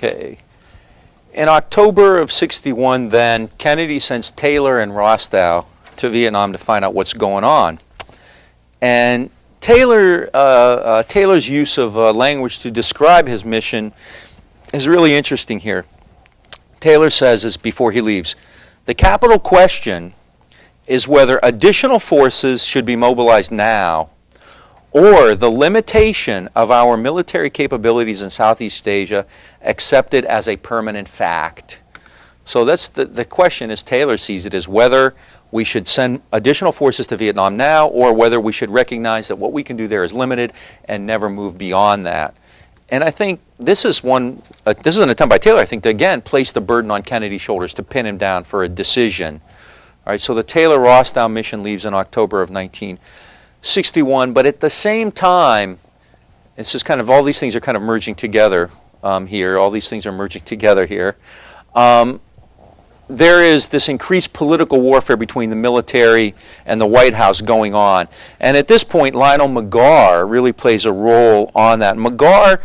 Okay. In October of '61, then, Kennedy sends Taylor and Rostow to Vietnam to find out what's going on. And Taylor's use of language to describe his mission is really interesting here. Taylor says, as before he leaves, the capital question is whether additional forces should be mobilized now or the limitation of our military capabilities in Southeast Asia accepted as a permanent fact. So that's the question, as Taylor sees it, is whether we should send additional forces to Vietnam now or whether we should recognize that what we can do there is limited and never move beyond that. And I think this is an attempt by Taylor, I think, to again place the burden on Kennedy's shoulders to pin him down for a decision. All right, so the Taylor-Rostow mission leaves in October of 1961, but at the same time, it's just kind of all these things are kind of merging together here. All these things are merging together here. There is this increased political warfare between the military and the White House going on. And at this point, Lionel McGarr really plays a role on that. McGarr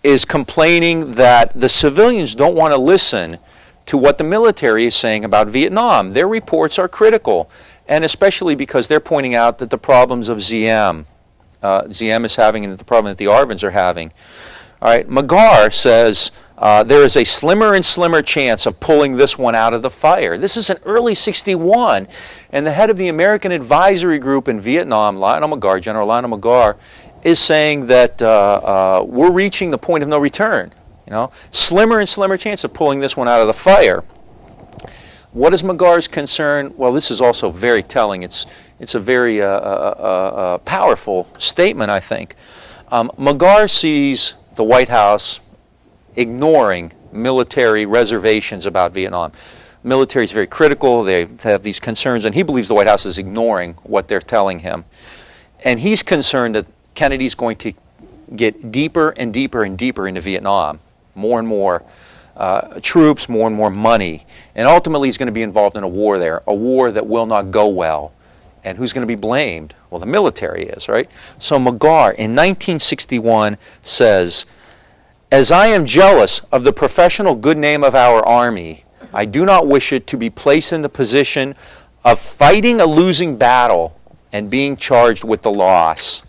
is complaining that the civilians don't want to listen to what the military is saying about Vietnam. Their reports are critical, and especially because they're pointing out that the problems of ZM is having and the problem that the ARVNs are having. All right, McGarr says there is a slimmer and slimmer chance of pulling this one out of the fire. This is in early '61, and the head of the American Advisory Group in Vietnam, General Lionel McGarr, is saying that we're reaching the point of no return. Slimmer and slimmer chance of pulling this one out of the fire. What is McGarr's concern? Well, this is also very telling. It's a very powerful statement, I think. McGarr sees the White House ignoring military reservations about Vietnam. Military is very critical. They have these concerns, and he believes the White House is ignoring what they're telling him. And he's concerned that Kennedy's going to get deeper and deeper and deeper into Vietnam. More and more troops, more and more money. And ultimately he's going to be involved in a war there, a war that will not go well. And who's going to be blamed? Well, the military is, right? So McGarr in 1961 says, "As I am jealous of the professional good name of our Army, I do not wish it to be placed in the position of fighting a losing battle and being charged with the loss."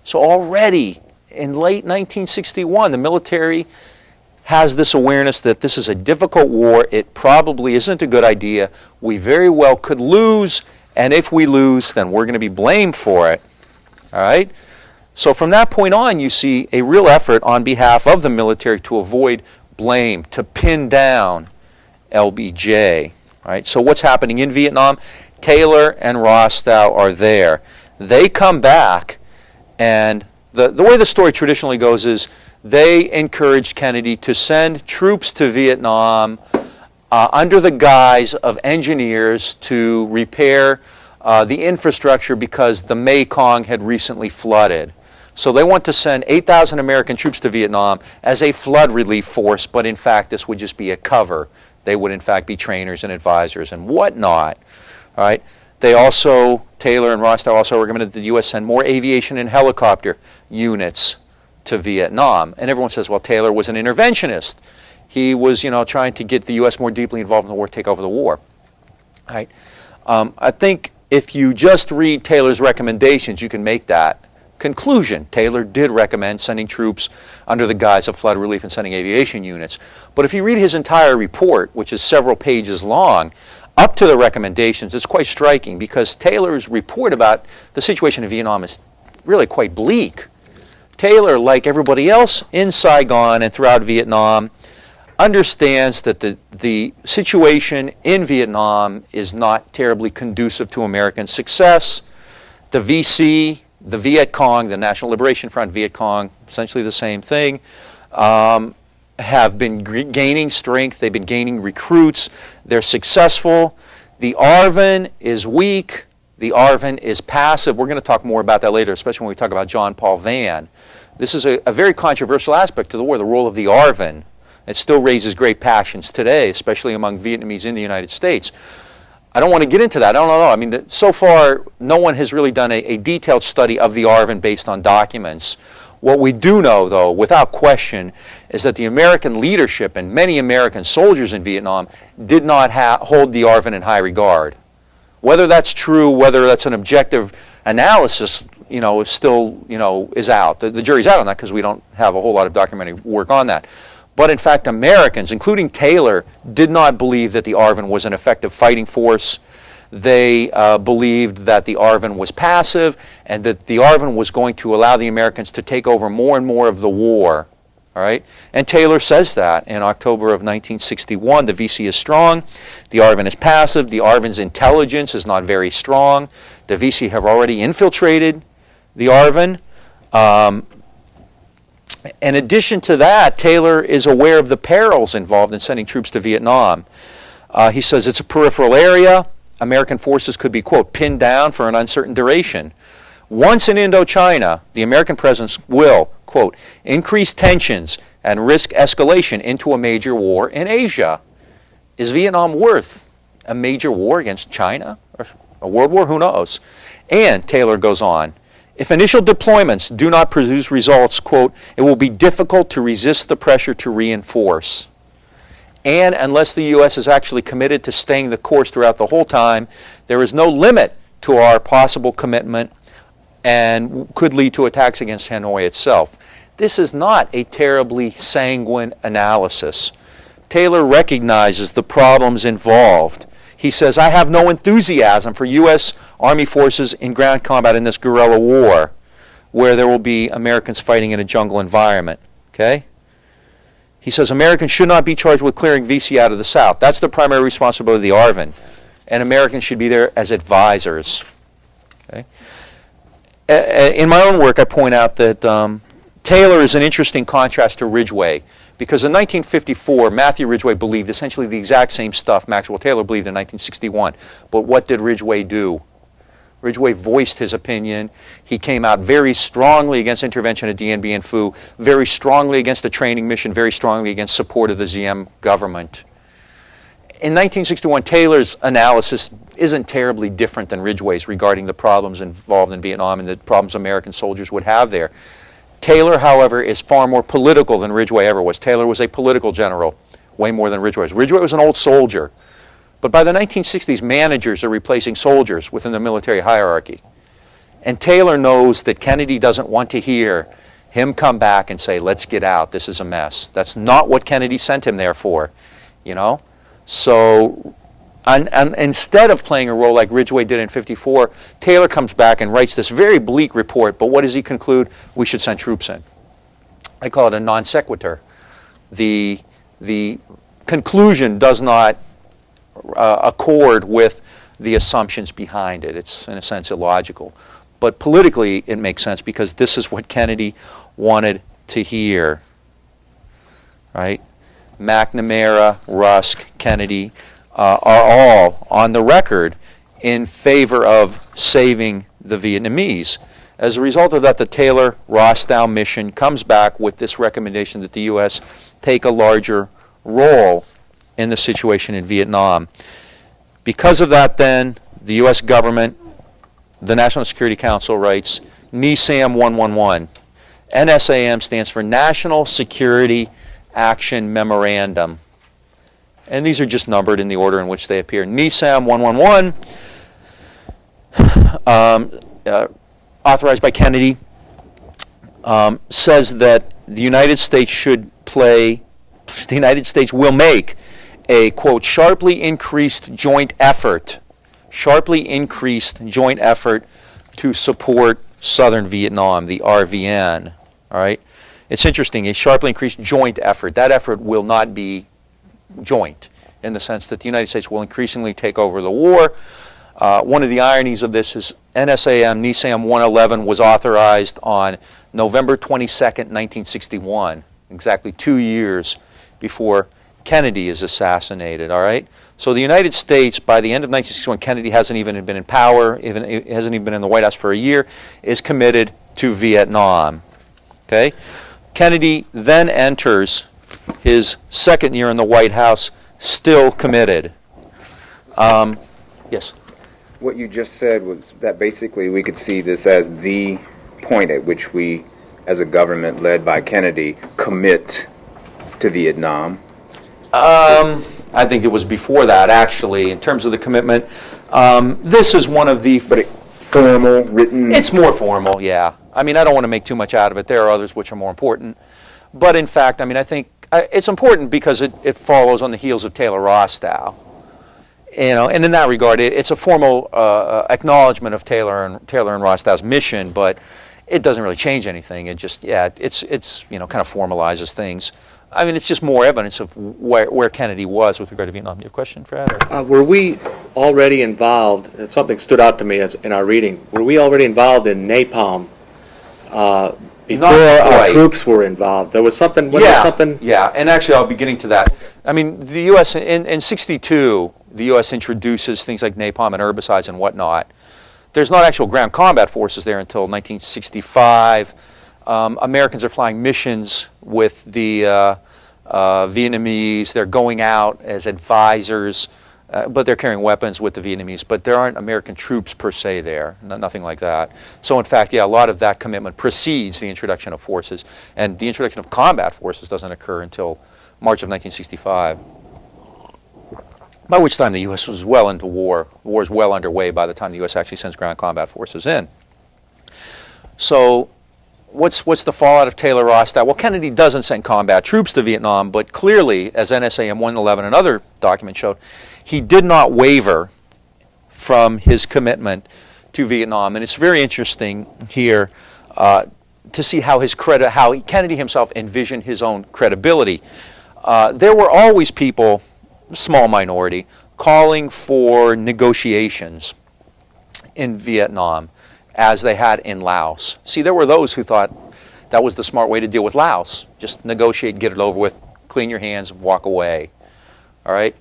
So already in late 1961, the military has this awareness that this is a difficult war. It probably isn't a good idea. We very well could lose, and if we lose, then we're going to be blamed for it. All right? So from that point on, you see a real effort on behalf of the military to avoid blame, to pin down LBJ. All right? So what's happening in Vietnam? Taylor and Rostow are there. They come back, and the way the story traditionally goes is they encouraged Kennedy to send troops to Vietnam under the guise of engineers to repair the infrastructure because the Mekong had recently flooded. So they want to send 8,000 American troops to Vietnam as a flood relief force, but in fact this would just be a cover. They would in fact be trainers and advisors and whatnot. All right? They also, Taylor and Rostow also recommended that the U.S. send more aviation and helicopter units to Vietnam. And everyone says, well, Taylor was an interventionist. He was, trying to get the U.S. more deeply involved in the war, take over the war. All right? I think if you just read Taylor's recommendations, you can make that conclusion. Taylor did recommend sending troops under the guise of flood relief and sending aviation units. But if you read his entire report, which is several pages long, up to the recommendations, it's quite striking because Taylor's report about the situation in Vietnam is really quite bleak. Taylor, like everybody else in Saigon and throughout Vietnam, understands that the situation in Vietnam is not terribly conducive to American success. The VC, the Viet Cong, the National Liberation Front, Viet Cong, essentially the same thing, have been gaining strength. They've been gaining recruits. They're successful. The ARVN is weak. The ARVN is passive. We're going to talk more about that later, especially when we talk about John Paul Vann. This is a very controversial aspect to the war, the role of the ARVN. It still raises great passions today, especially among Vietnamese in the United States. I don't want to get into that. I don't know. I mean, so far, no one has really done a detailed study of the ARVN based on documents. What we do know, though, without question, is that the American leadership and many American soldiers in Vietnam did not hold the ARVN in high regard. Whether that's true, whether that's an objective analysis, is still, is out. The jury's out on that because we don't have a whole lot of documentary work on that. But in fact, Americans, including Taylor, did not believe that the ARVN was an effective fighting force. They believed that the ARVN was passive and that the ARVN was going to allow the Americans to take over more and more of the war. All right? And Taylor says that in October of 1961. The VC is strong. The ARVN is passive. The ARVN's intelligence is not very strong. The VC have already infiltrated the ARVN. In addition to that, Taylor is aware of the perils involved in sending troops to Vietnam. He says it's a peripheral area. American forces could be, quote, pinned down for an uncertain duration. Once in Indochina, the American presence will, quote, increase tensions and risk escalation into a major war in Asia. Is Vietnam worth a major war against China? Or a world war? Who knows? And Taylor goes on, if initial deployments do not produce results, quote, it will be difficult to resist the pressure to reinforce. And unless the U.S. is actually committed to staying the course throughout the whole time, there is no limit to our possible commitment and could lead to attacks against Hanoi itself. This is not a terribly sanguine analysis. Taylor recognizes the problems involved. He says, I have no enthusiasm for U.S. Army forces in ground combat in this guerrilla war where there will be Americans fighting in a jungle environment. Okay? He says Americans should not be charged with clearing VC out of the South. That's the primary responsibility of the ARVN. And Americans should be there as advisors. Okay? In my own work, I point out that Taylor is an interesting contrast to Ridgway. Because in 1954, Matthew Ridgway believed essentially the exact same stuff Maxwell Taylor believed in 1961. But what did Ridgway do? Ridgway voiced his opinion. He came out very strongly against intervention at Dien Bien Phu, very strongly against the training mission, very strongly against support of the Diem government. In 1961, Taylor's analysis isn't terribly different than Ridgway's regarding the problems involved in Vietnam and the problems American soldiers would have there. Taylor, however, is far more political than Ridgway ever was. Taylor was a political general, way more than Ridgway was. Ridgway was an old soldier. But by the 1960s, managers are replacing soldiers within the military hierarchy. And Taylor knows that Kennedy doesn't want to hear him come back and say, let's get out, this is a mess. That's not what Kennedy sent him there for, So, and instead of playing a role like Ridgway did in '54, Taylor comes back and writes this very bleak report, but what does he conclude? We should send troops in. I call it a non sequitur. The conclusion does not accord with the assumptions behind it. It's, in a sense, illogical. But politically, it makes sense because this is what Kennedy wanted to hear. Right? McNamara, Rusk, Kennedy are all on the record in favor of saving the Vietnamese. As a result of that, the Taylor-Rostow mission comes back with this recommendation that the U.S. take a larger role in the situation in Vietnam. Because of that, then, the U.S. government, the National Security Council writes NESAM 111. NSAM stands for National Security Action Memorandum. And these are just numbered in the order in which they appear. NESAM 111, authorized by Kennedy, says that the United States will make a, quote, sharply increased joint effort to support southern Vietnam, the RVN. All right? It's interesting, a sharply increased joint effort. That effort will not be joint in the sense that the United States will increasingly take over the war. One of the ironies of this is NESAM 111 was authorized on November 22nd, 1961, exactly 2 years before Kennedy is assassinated, all right? So the United States, by the end of 1961, Kennedy hasn't even been in power, hasn't even been in the White House for a year, is committed to Vietnam, okay? Kennedy then enters his second year in the White House, still committed. Yes? What you just said was that basically we could see this as the point at which we as a government led by Kennedy, commit to Vietnam? I think it was before that, actually, in terms of the commitment. This is one of the... But formal, written? It's more formal, yeah. I mean, I don't want to make too much out of it. There are others which are more important. But in fact, I mean, I think it's important because it follows on the heels of Taylor Rostow. You know, and in that regard, it's a formal acknowledgement of Taylor and Rostow's mission, but it doesn't really change anything. It just, yeah, it's you know, kind of formalizes things. I mean, it's just more evidence of where Kennedy was with regard to Vietnam. You have a question, Fred? Were we already involved, something stood out to me in our reading, were we already involved in napalm before our troops were involved? There was something, Yeah, and actually I'll be getting to that. I mean, the U.S. in 62, the U.S. introduces things like napalm and herbicides and whatnot. There's not actual ground combat forces there until 1965. Americans are flying missions with the Vietnamese. They're going out as advisors, but they're carrying weapons with the Vietnamese. But there aren't American troops per se there, nothing like that. So in fact, yeah, a lot of that commitment precedes the introduction of forces. And the introduction of combat forces doesn't occur until March of 1965. By which time the U.S. was well into war. The war is well underway by the time the U.S. actually sends ground combat forces in. So what's the fallout of Taylor Rostow? Well, Kennedy doesn't send combat troops to Vietnam, but clearly, as NSAM 111 and other documents showed, he did not waver from his commitment to Vietnam. And it's very interesting here to see how Kennedy himself envisioned his own credibility. There were always people, small minority, calling for negotiations in Vietnam as they had in Laos. See, there were those who thought that was the smart way to deal with Laos. Just negotiate, get it over with, clean your hands, walk away. All right?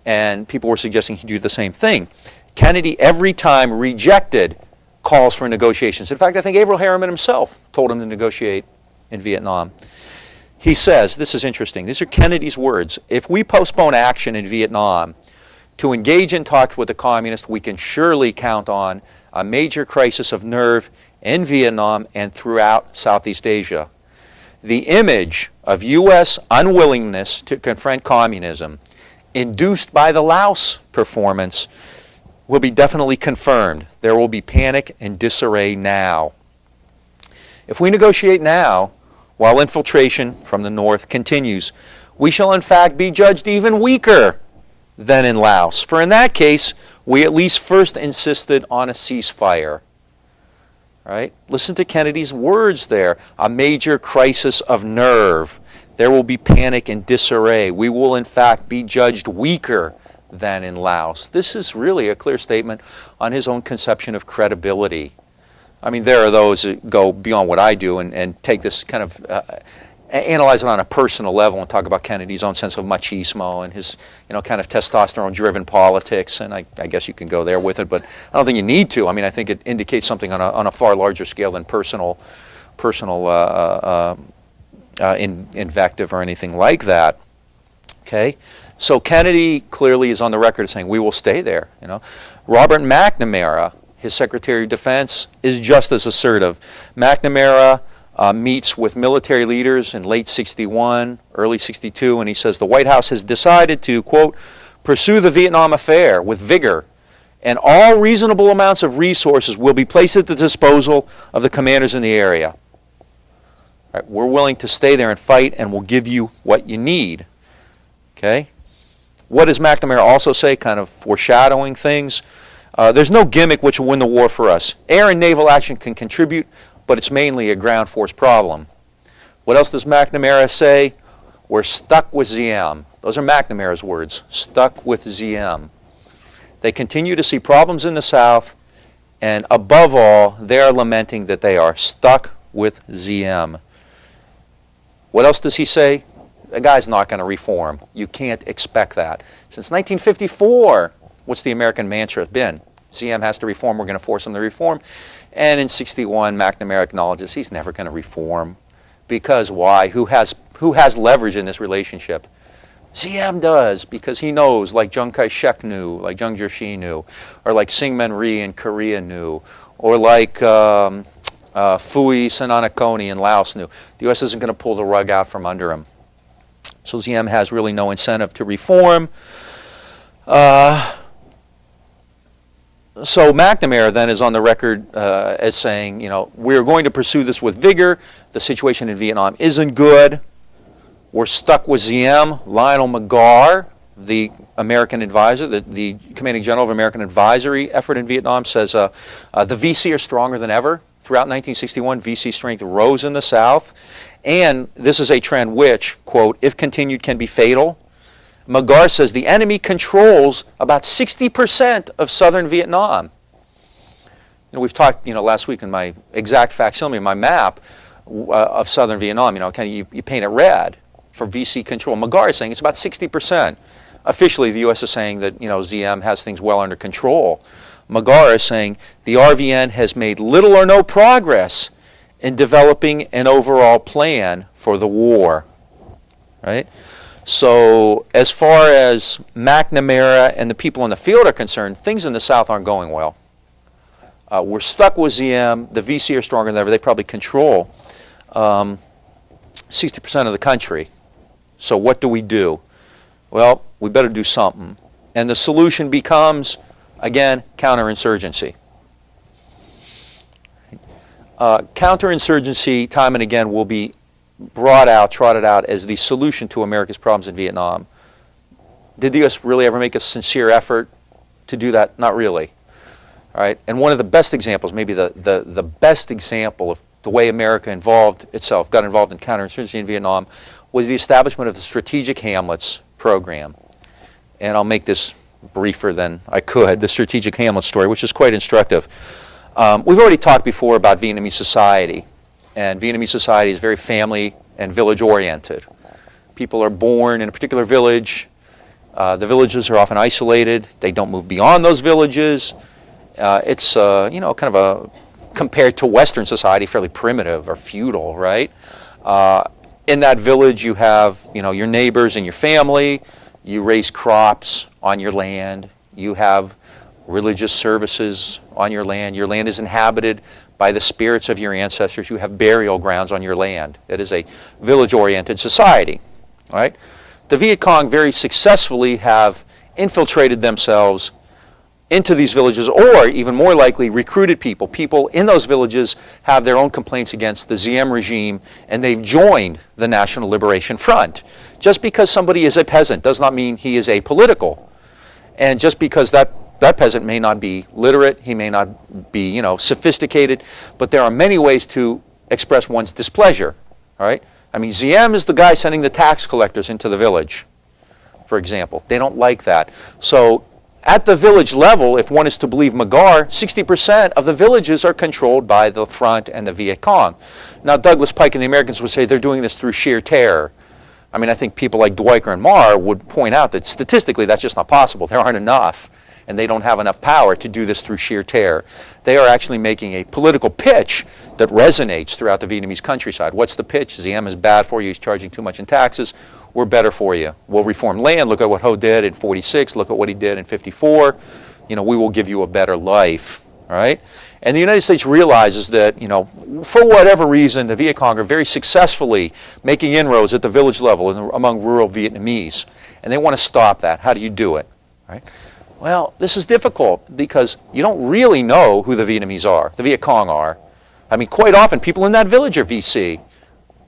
And people were suggesting he do the same thing. Kennedy every time rejected calls for negotiations. In fact, I think Averell Harriman himself told him to negotiate in Vietnam. He says, this is interesting, these are Kennedy's words, if we postpone action in Vietnam to engage in talks with the communists, we can surely count on a major crisis of nerve in Vietnam and throughout Southeast Asia. The image of U.S. unwillingness to confront communism induced by the Laos performance will be definitely confirmed. There will be panic and disarray now. If we negotiate now, while infiltration from the north continues, we shall in fact be judged even weaker than in Laos. For in that case, we at least first insisted on a ceasefire. Right? Listen to Kennedy's words there. A major crisis of nerve. There will be panic and disarray. We will in fact be judged weaker than in Laos. This is really a clear statement on his own conception of credibility. I mean, there are those that go beyond what I do and take this kind of, analyze it on a personal level and talk about Kennedy's own sense of machismo and his, kind of testosterone-driven politics. And I guess you can go there with it, but I don't think you need to. I mean, I think it indicates something on a far larger scale than personal invective or anything like that. Okay, so Kennedy clearly is on the record saying we will stay there. Robert McNamara, his Secretary of Defense, is just as assertive. McNamara meets with military leaders in late 61, early 62, and he says the White House has decided to, quote, pursue the Vietnam affair with vigor, and all reasonable amounts of resources will be placed at the disposal of the commanders in the area. Right, we're willing to stay there and fight, and we'll give you what you need. Okay? What does McNamara also say, kind of foreshadowing things? There's no gimmick which will win the war for us. Air and naval action can contribute, but it's mainly a ground force problem. What else does McNamara say? We're stuck with ZM. Those are McNamara's words, stuck with ZM. They continue to see problems in the South, and above all, they are lamenting that they are stuck with ZM. What else does he say? The guy's not going to reform. You can't expect that. Since 1954, what's the American mantra been? ZM has to reform, we're going to force him to reform. And in 61, McNamara acknowledges he's never going to reform. Because why? Who has leverage in this relationship? ZM does, because he knows, like Chiang Kai-shek knew, like Jiang Jiechi knew, or like Syngman Rhee in Korea knew, or like Phui, Sananakone, and Laos knew. The U.S. isn't going to pull the rug out from under them. So Diem has really no incentive to reform. So McNamara then is on the record as saying, we're going to pursue this with vigor. The situation in Vietnam isn't good. We're stuck with Diem. Lionel McGarr, the American advisor, the commanding general of American advisory effort in Vietnam, says the VC are stronger than ever. Throughout 1961, VC strength rose in the South. And this is a trend which, quote, if continued can be fatal. McGarr says the enemy controls about 60% of southern Vietnam. We've talked, last week in my exact facsimile, my map of southern Vietnam, you paint it red for VC control. McGarr is saying it's about 60%. Officially, the U.S. is saying that, Diem has things well under control. McGarr is saying the RVN has made little or no progress in developing an overall plan for the war, right? So as far as McNamara and the people in the field are concerned, things in the South aren't going well. We're stuck with Diem. The VC are stronger than ever. They probably control 60% of the country. So what do we do? Well, we better do something. And the solution becomes, again, counterinsurgency. Counterinsurgency, time and again, will be trotted out as the solution to America's problems in Vietnam. Did the U.S. really ever make a sincere effort to do that? Not really. All right. And one of the best examples, maybe the best example of the way America got involved in counterinsurgency in Vietnam, was the establishment of the Strategic Hamlets program. And I'll make this briefer than I could, the Strategic Hamlets story, which is quite instructive. We've already talked before about Vietnamese society. And Vietnamese society is very family and village-oriented. People are born in a particular village. The villages are often isolated. They don't move beyond those villages. It's, kind of compared to Western society, fairly primitive or feudal, right? In that village, you have, your neighbors and your family. You raise crops on your land. You have religious services on your land. Your land is inhabited by the spirits of your ancestors. You have burial grounds on your land. It is a village-oriented society, right? The Viet Cong very successfully have infiltrated themselves into these villages, or even more likely, recruited people. People in those villages have their own complaints against the Diem regime, and they've joined the National Liberation Front. Just because somebody is a peasant does not mean he is apolitical. And just because that peasant may not be literate, he may not be, sophisticated, but there are many ways to express one's displeasure, all right? I mean, Diem is the guy sending the tax collectors into the village, for example. They don't like that. So at the village level, if one is to believe McGarr, 60% of the villages are controlled by the Front and the Viet Cong. Now, Douglas Pike and the Americans would say they're doing this through sheer terror. I mean, I think people like Dwight and Marr would point out that statistically that's just not possible. There aren't enough. And they don't have enough power to do this through sheer terror. They are actually making a political pitch that resonates throughout the Vietnamese countryside. What's the pitch? Diem is bad for you. He's charging too much in taxes. We're better for you. We'll reform land. Look at what Ho did in 46. Look at what he did in 54. We will give you a better life. All right? And the United States realizes that, for whatever reason, the Viet Cong are very successfully making inroads at the village level among rural Vietnamese. And they want to stop that. How do you do it? All right? Well, this is difficult because you don't really know who the Vietnamese are, the Viet Cong are. I mean, quite often people in that village are VC.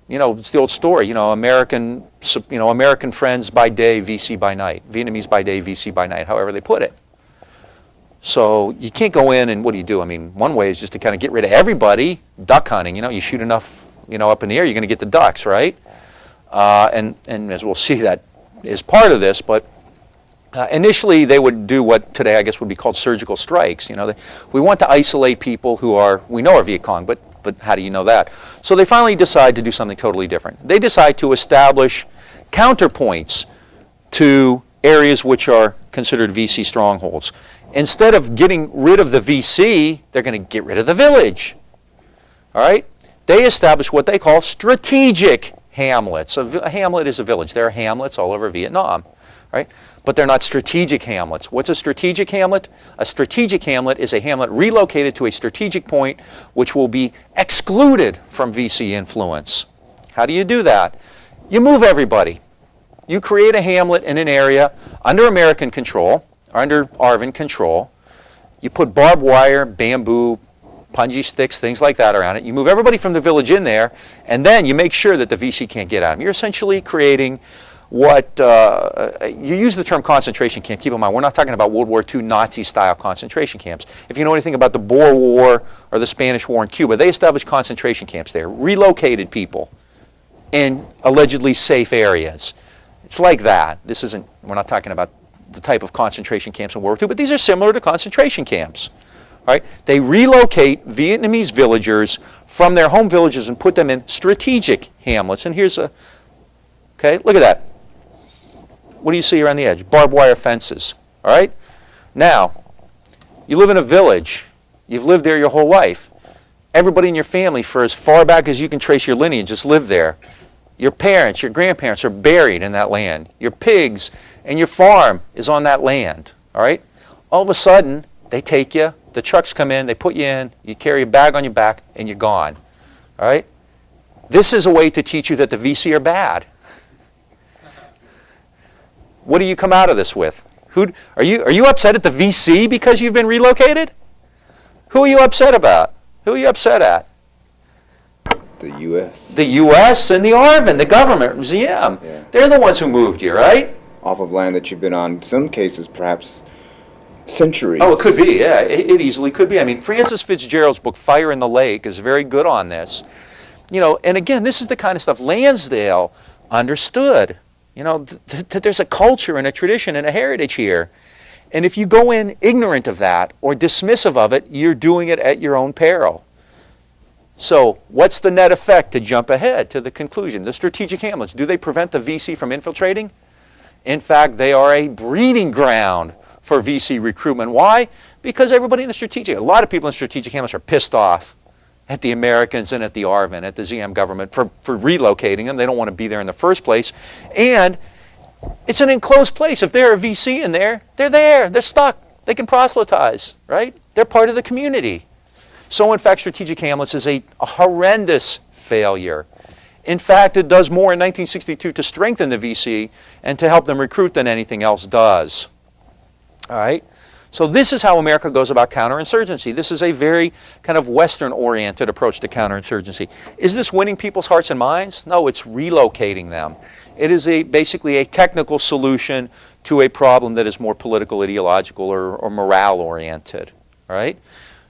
It's the old story, American friends by day, VC by night. Vietnamese by day, VC by night, however they put it. So you can't go in and what do you do? I mean, one way is just to kind of get rid of everybody, duck hunting. You shoot enough, up in the air, you're going to get the ducks, right? And as we'll see, that is part of this, but initially, they would do what today I guess would be called surgical strikes. We want to isolate people who we know are Viet Cong, but how do you know that? So they finally decide to do something totally different. They decide to establish counterpoints to areas which are considered VC strongholds. Instead of getting rid of the VC, they're going to get rid of the village. All right? They establish what they call strategic hamlets. A hamlet is a village. There are hamlets all over Vietnam. right? But they're not strategic hamlets. What's a strategic hamlet? A strategic hamlet is a hamlet relocated to a strategic point which will be excluded from VC influence. How do you do that? You move everybody. You create a hamlet in an area under American control, or under ARVN control. You put barbed wire, bamboo, punji sticks, things like that around it. You move everybody from the village in there, and then you make sure that the VC can't get at them. You're essentially creating what, you use the term concentration camp. Keep in mind, we're not talking about World War II Nazi-style concentration camps. If you know anything about the Boer War or the Spanish War in Cuba, they established concentration camps there, relocated people in allegedly safe areas. It's like that. This isn't, we're not talking about the type of concentration camps in World War II, but these are similar to concentration camps. Right? They relocate Vietnamese villagers from their home villages and put them in strategic hamlets. And here's a, okay, look at that. What do you see around the edge? Barbed wire fences. All right? Now, you live in a village. You've lived there your whole life. Everybody in your family, for as far back as you can trace your lineage, just lived there. Your parents, your grandparents are buried in that land. Your pigs and your farm is on that land. All right? All of a sudden, they take you. The trucks come in, they put you in, you carry a bag on your back, and you're gone. All right? This is a way to teach you that the VC are bad. What do you come out of this with? Are you upset at the VC because you've been relocated? Who are you upset about? Who are you upset at? The U.S. The U.S. and the ARVN, the government, ZM. Yeah. They're the ones who moved you, right? Off of land that you've been on, in some cases, perhaps centuries. Oh, it could be, yeah. It easily could be. I mean, Francis Fitzgerald's book, Fire in the Lake, is very good on this. You know, and again, this is the kind of stuff Lansdale understood. You know, that there's a culture and a tradition and a heritage here. And if you go in ignorant of that or dismissive of it, you're doing it at your own peril. So what's the net effect, to jump ahead to the conclusion? The strategic hamlets, do they prevent the VC from infiltrating? In fact, they are a breeding ground for VC recruitment. Why? Because everybody in the strategic, a lot of people in strategic hamlets are pissed off at the Americans and at the ARVN, at the ZM government for relocating them. They don't want to be there in the first place. And it's an enclosed place. If they're a VC in there, they're there. They're stuck. They can proselytize, right? They're part of the community. So in fact, strategic hamlets is a horrendous failure. In fact, it does more in 1962 to strengthen the VC and to help them recruit than anything else does. All right? So this is how America goes about counterinsurgency. This is a very kind of Western-oriented approach to counterinsurgency. Is this winning people's hearts and minds? No, it's relocating them. It is basically a technical solution to a problem that is more political, ideological, or morale-oriented. All right?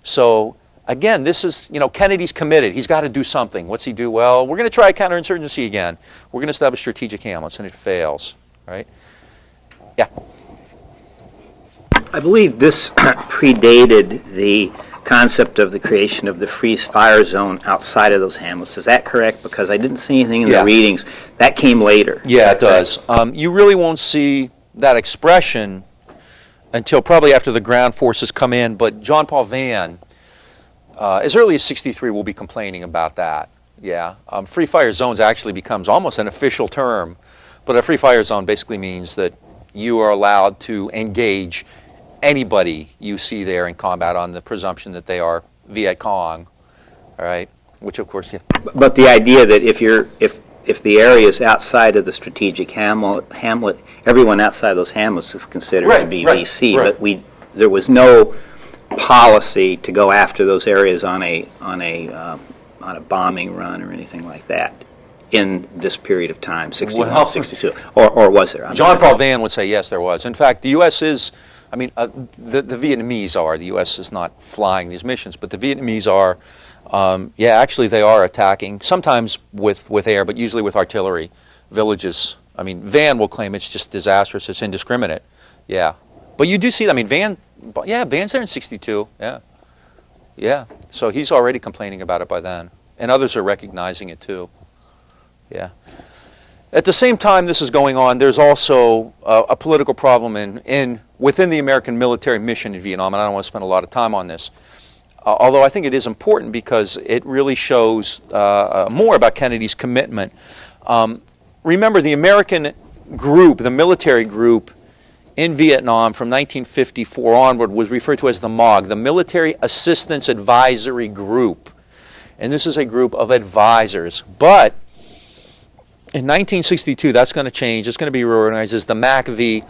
So again, this is, you know, Kennedy's committed. He's got to do something. What's he do? Well, we're going to try counterinsurgency again. We're going to establish strategic hamlets, and it fails. Right? Yeah. I believe this predated the concept of the creation of the freeze-fire zone outside of those hamlets. Is that correct? Because I didn't see anything in the readings. That came later. Yeah, it does. You really won't see that expression until probably after the ground forces come in. But John Paul Vann, as early as '63, will be complaining about that. Yeah, free fire zones actually becomes almost an official term. But a free fire zone basically means that you are allowed to engage anybody you see there in combat on the presumption that they are Viet Cong, all right? Which, of course, yeah. But the idea that if the area is outside of the strategic hamlet, everyone outside those hamlets is considered to be VC. Right. But there was no policy to go after those areas on a bombing run or anything like that in this period of time, 61, 62, or was there? John Paul Vann would say yes, there was. In fact, the U.S. is, I mean, the Vietnamese are. The U.S. is not flying these missions, but the Vietnamese are. Yeah, actually, they are attacking, sometimes with air, but usually with artillery, villages. I mean, Vann will claim it's just disastrous, it's indiscriminate. Yeah. But you do see, I mean, Vann's there in 62. Yeah. Yeah. So he's already complaining about it by then. And others are recognizing it too. Yeah. At the same time this is going on, there's also a political problem within the American military mission in Vietnam, and I don't want to spend a lot of time on this. Although I think it is important because it really shows more about Kennedy's commitment. Remember, the American group, the military group in Vietnam from 1954 onward was referred to as the MAUG, the Military Assistance Advisory Group. And this is a group of advisors. But in 1962, that's going to change. It's going to be reorganized as the MACV,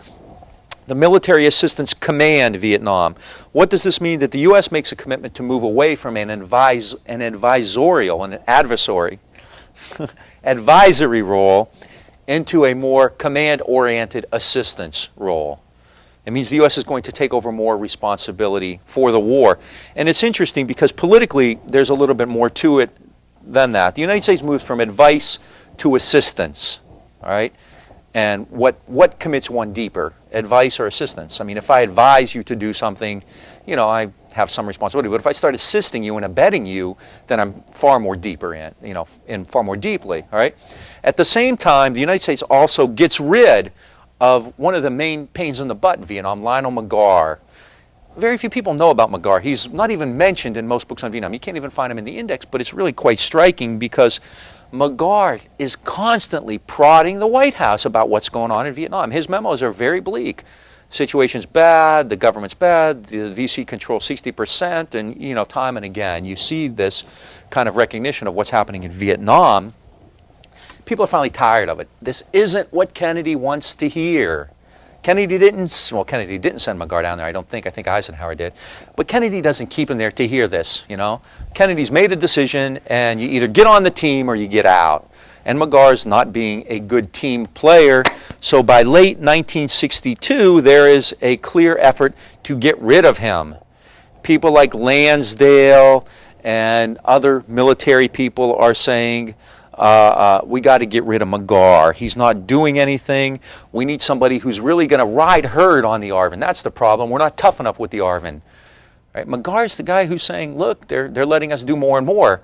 the Military Assistance Command Vietnam. What does this mean? That the U.S. makes a commitment to move away from an advisorial, an adversary, advisory role into a more command-oriented assistance role. It means the U.S. is going to take over more responsibility for the war. And it's interesting because politically there's a little bit more to it than that. The United States moves from advice to assistance, all right? And what commits one deeper, advice or assistance? I mean, if I advise you to do something, you know, I have some responsibility. But if I start assisting you and abetting you, then I'm far more deeper in, you know, in far more deeply, all right? At the same time, the United States also gets rid of one of the main pains in the butt in Vietnam, Lionel McGarr. Very few people know about McGarr. He's not even mentioned in most books on Vietnam. You can't even find him in the index, but it's really quite striking because McGarr is constantly prodding the White House about what's going on in Vietnam. His memos are very bleak. Situation's bad, the government's bad, the VC controls 60%, and you know, time and again, you see this kind of recognition of what's happening in Vietnam. People are finally tired of it. This isn't what Kennedy wants to hear. Kennedy didn't send McGarr down there, I don't think. I think Eisenhower did. But Kennedy doesn't keep him there to hear this, you know. Kennedy's made a decision, and you either get on the team or you get out. And McGarr's not being a good team player. So by late 1962, there is a clear effort to get rid of him. People like Lansdale and other military people are saying, we got to get rid of McGarr. He's not doing anything. We need somebody who's really going to ride herd on the ARVN. That's the problem. We're not tough enough with the ARVN. Right? McGarr's the guy who's saying, look, they're letting us do more and more.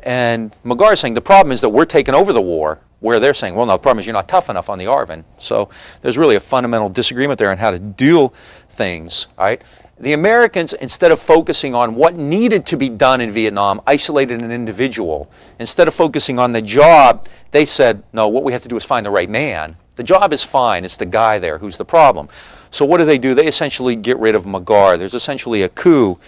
And McGarr's saying the problem is that we're taking over the war, where they're saying, well, no, the problem is you're not tough enough on the ARVN. So there's really a fundamental disagreement there on how to do things. All right? The Americans, instead of focusing on what needed to be done in Vietnam, isolated an individual. Instead of focusing on the job, they said, no, what we have to do is find the right man. The job is fine. It's the guy there who's the problem. So what do? They essentially get rid of McGarr. There's essentially a coup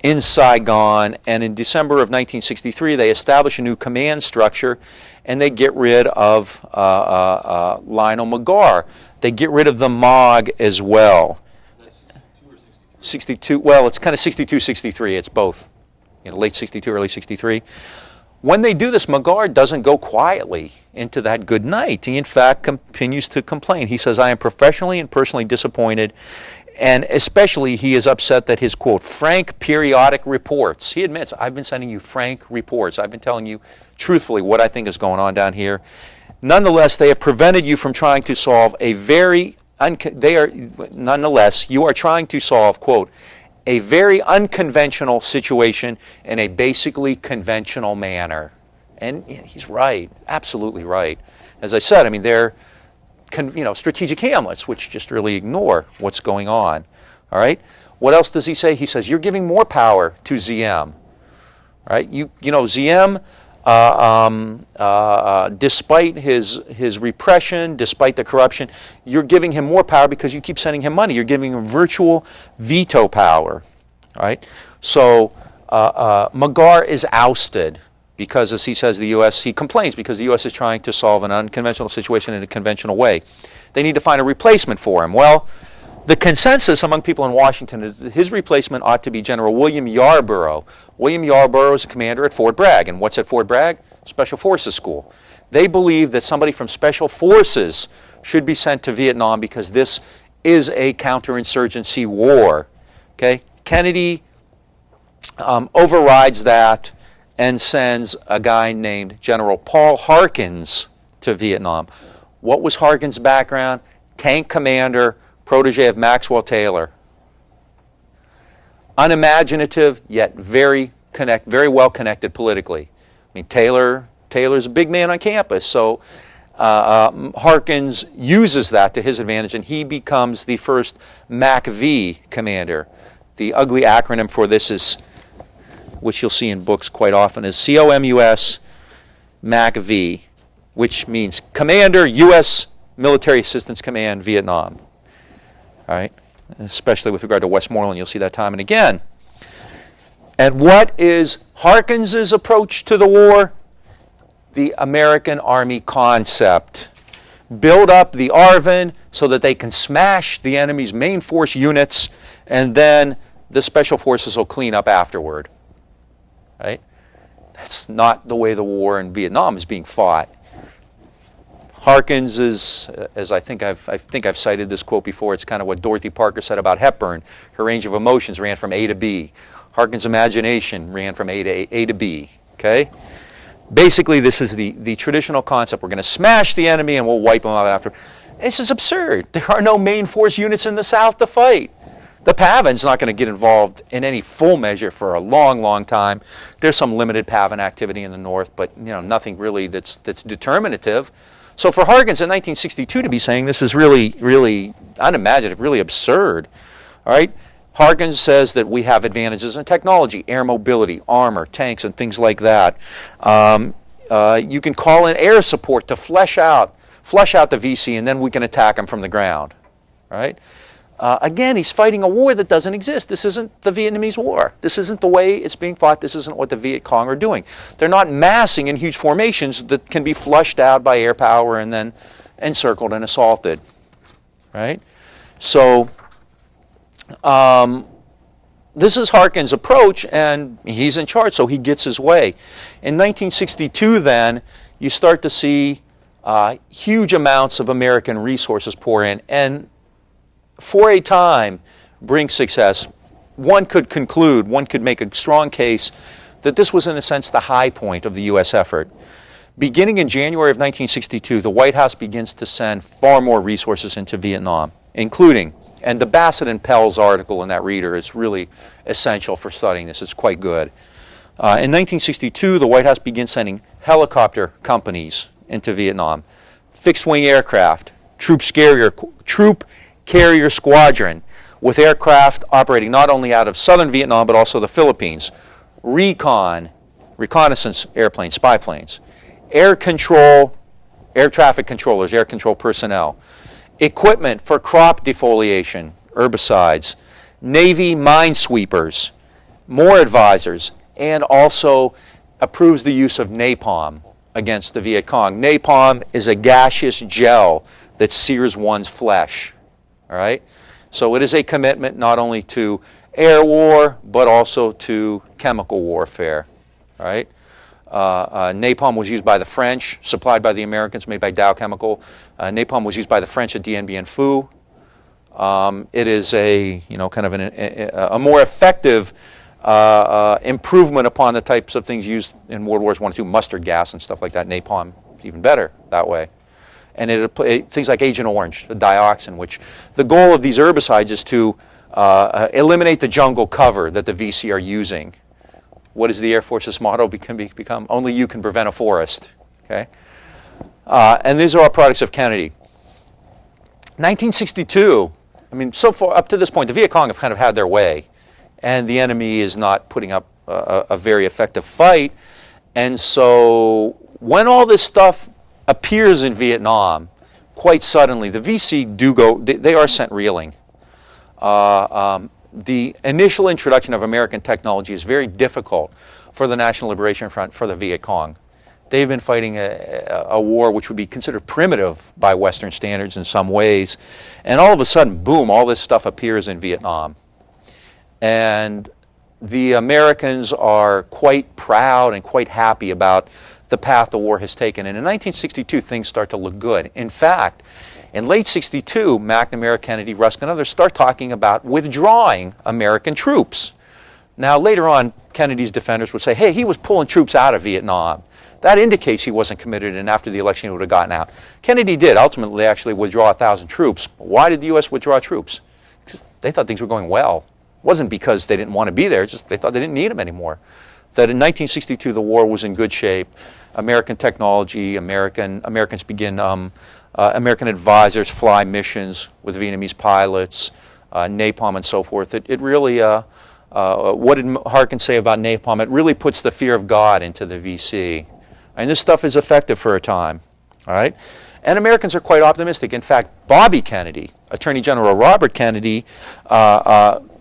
in Saigon, and in December of 1963, they establish a new command structure, and they get rid of Lionel McGarr. They get rid of the MAUG as well. 62, well, it's kind of 62, 63. It's both, you know, late 62, early 63. When they do this, McGarr doesn't go quietly into that good night. He, in fact, continues to complain. He says, I am professionally and personally disappointed, and especially he is upset that his, quote, frank periodic reports. He admits, I've been sending you frank reports. I've been telling you truthfully what I think is going on down here. Nonetheless, they have prevented you from trying to solve a very nonetheless, you are trying to solve, quote, a very unconventional situation in a basically conventional manner. And he's right, absolutely right. As I said, I mean, they're strategic Hamlets, which just really ignore what's going on. All right? What else does he say? He says, you're giving more power to ZM. All right? You know, ZM, despite his repression, despite the corruption, you're giving him more power because you keep sending him money. You're giving him virtual veto power. All right? So McGarr is ousted because, as he says, he complains because the U.S. is trying to solve an unconventional situation in a conventional way. They need to find a replacement for him. Well, the consensus among people in Washington is that his replacement ought to be General William Yarborough. William Yarborough is a commander at Fort Bragg. And what's at Fort Bragg? Special Forces School. They believe that somebody from Special Forces should be sent to Vietnam because this is a counterinsurgency war. Okay? Kennedy overrides that and sends a guy named General Paul Harkins to Vietnam. What was Harkins' background? Tank commander, protege of Maxwell Taylor. Unimaginative, yet very well connected politically. I mean, Taylor's a big man on campus, so Harkins uses that to his advantage, and he becomes the first MACV commander. The ugly acronym for this is, which you'll see in books quite often, is COMUS MACV, which means Commander U.S. Military Assistance Command, Vietnam. All right, especially with regard to Westmoreland, you'll see that time and again. And what is Harkins's approach to the war? The American Army concept. Build up the ARVN so that they can smash the enemy's main force units, and then the special forces will clean up afterward. Right? That's not the way the war in Vietnam is being fought. Harkins is, as I think I've cited this quote before, it's kind of what Dorothy Parker said about Hepburn. Her range of emotions ran from A to B. Harkins' imagination ran from A to B. Okay? Basically, this is the traditional concept. We're going to smash the enemy and we'll wipe them out after. This is absurd. There are no main force units in the South to fight. The PAVN's not going to get involved in any full measure for a long, long time. There's some limited PAVN activity in the North, but nothing really that's determinative. So for Harkins in 1962 to be saying this is really, really unimaginative, really absurd. All right? Harkins says that we have advantages in technology, air mobility, armor, tanks, and things like that. You can call in air support to flush out the VC, and then we can attack them from the ground. Right? Again, he's fighting a war that doesn't exist. This isn't the Vietnamese War. This isn't the way it's being fought. This isn't what the Viet Cong are doing. They're not massing in huge formations that can be flushed out by air power and then encircled and assaulted. Right? So this is Harkins' approach, and he's in charge, so he gets his way. In 1962, then, you start to see huge amounts of American resources pour in, and for a time bring success. One could make a strong case that this was, in a sense, the high point of the U.S. effort. Beginning in January of 1962, the White House begins to send far more resources into Vietnam, including, and the Bassett and Pell's article in that reader is really essential for studying this. It's quite good. In 1962, the White House begins sending helicopter companies into Vietnam, fixed-wing aircraft, troop carrier squadron, with aircraft operating not only out of southern Vietnam but also the Philippines, reconnaissance airplanes, spy planes, air traffic controllers, air control personnel, equipment for crop defoliation, herbicides, Navy minesweepers, more advisors, and also approves the use of napalm against the Viet Cong. Napalm is a gaseous gel that sears one's flesh. All right? So it is a commitment not only to air war, but also to chemical warfare. All right? Napalm was used by the French, supplied by the Americans, made by Dow Chemical. Napalm was used by the French at Dien Bien Phu. It is a kind of a more effective improvement upon the types of things used in World Wars I and II, mustard gas and stuff like that. Napalm is even better that way. And things like Agent Orange, the dioxin, which the goal of these herbicides is to eliminate the jungle cover that the VC are using. What is the Air Force's motto become? Only you can prevent a forest. Okay? And these are all products of Kennedy. 1962, so far up to this point, the Viet Cong have kind of had their way, and the enemy is not putting up a very effective fight. And so when all this stuff appears in Vietnam, quite suddenly, the VC they are sent reeling. The initial introduction of American technology is very difficult for the National Liberation Front, for the Viet Cong. They've been fighting a war which would be considered primitive by Western standards in some ways. And all of a sudden, boom, all this stuff appears in Vietnam. And the Americans are quite proud and quite happy about the path the war has taken. And in 1962, things start to look good. In fact, in late 62, McNamara, Kennedy, Rusk, and others start talking about withdrawing American troops. Now, later on, Kennedy's defenders would say, hey, he was pulling troops out of Vietnam. That indicates he wasn't committed, and after the election, he would have gotten out. Kennedy did ultimately actually withdraw 1,000 troops. Why did the U.S. withdraw troops? Because they thought things were going well. It wasn't because they didn't want to be there, just they thought they didn't need them anymore. That in 1962, the war was in good shape. American technology, Americans begin, American advisors fly missions with Vietnamese pilots, napalm and so forth. It really, what did Harkins say about napalm? It really puts the fear of God into the VC. And this stuff is effective for a time, all right? And Americans are quite optimistic. In fact, Bobby Kennedy, Attorney General Robert Kennedy,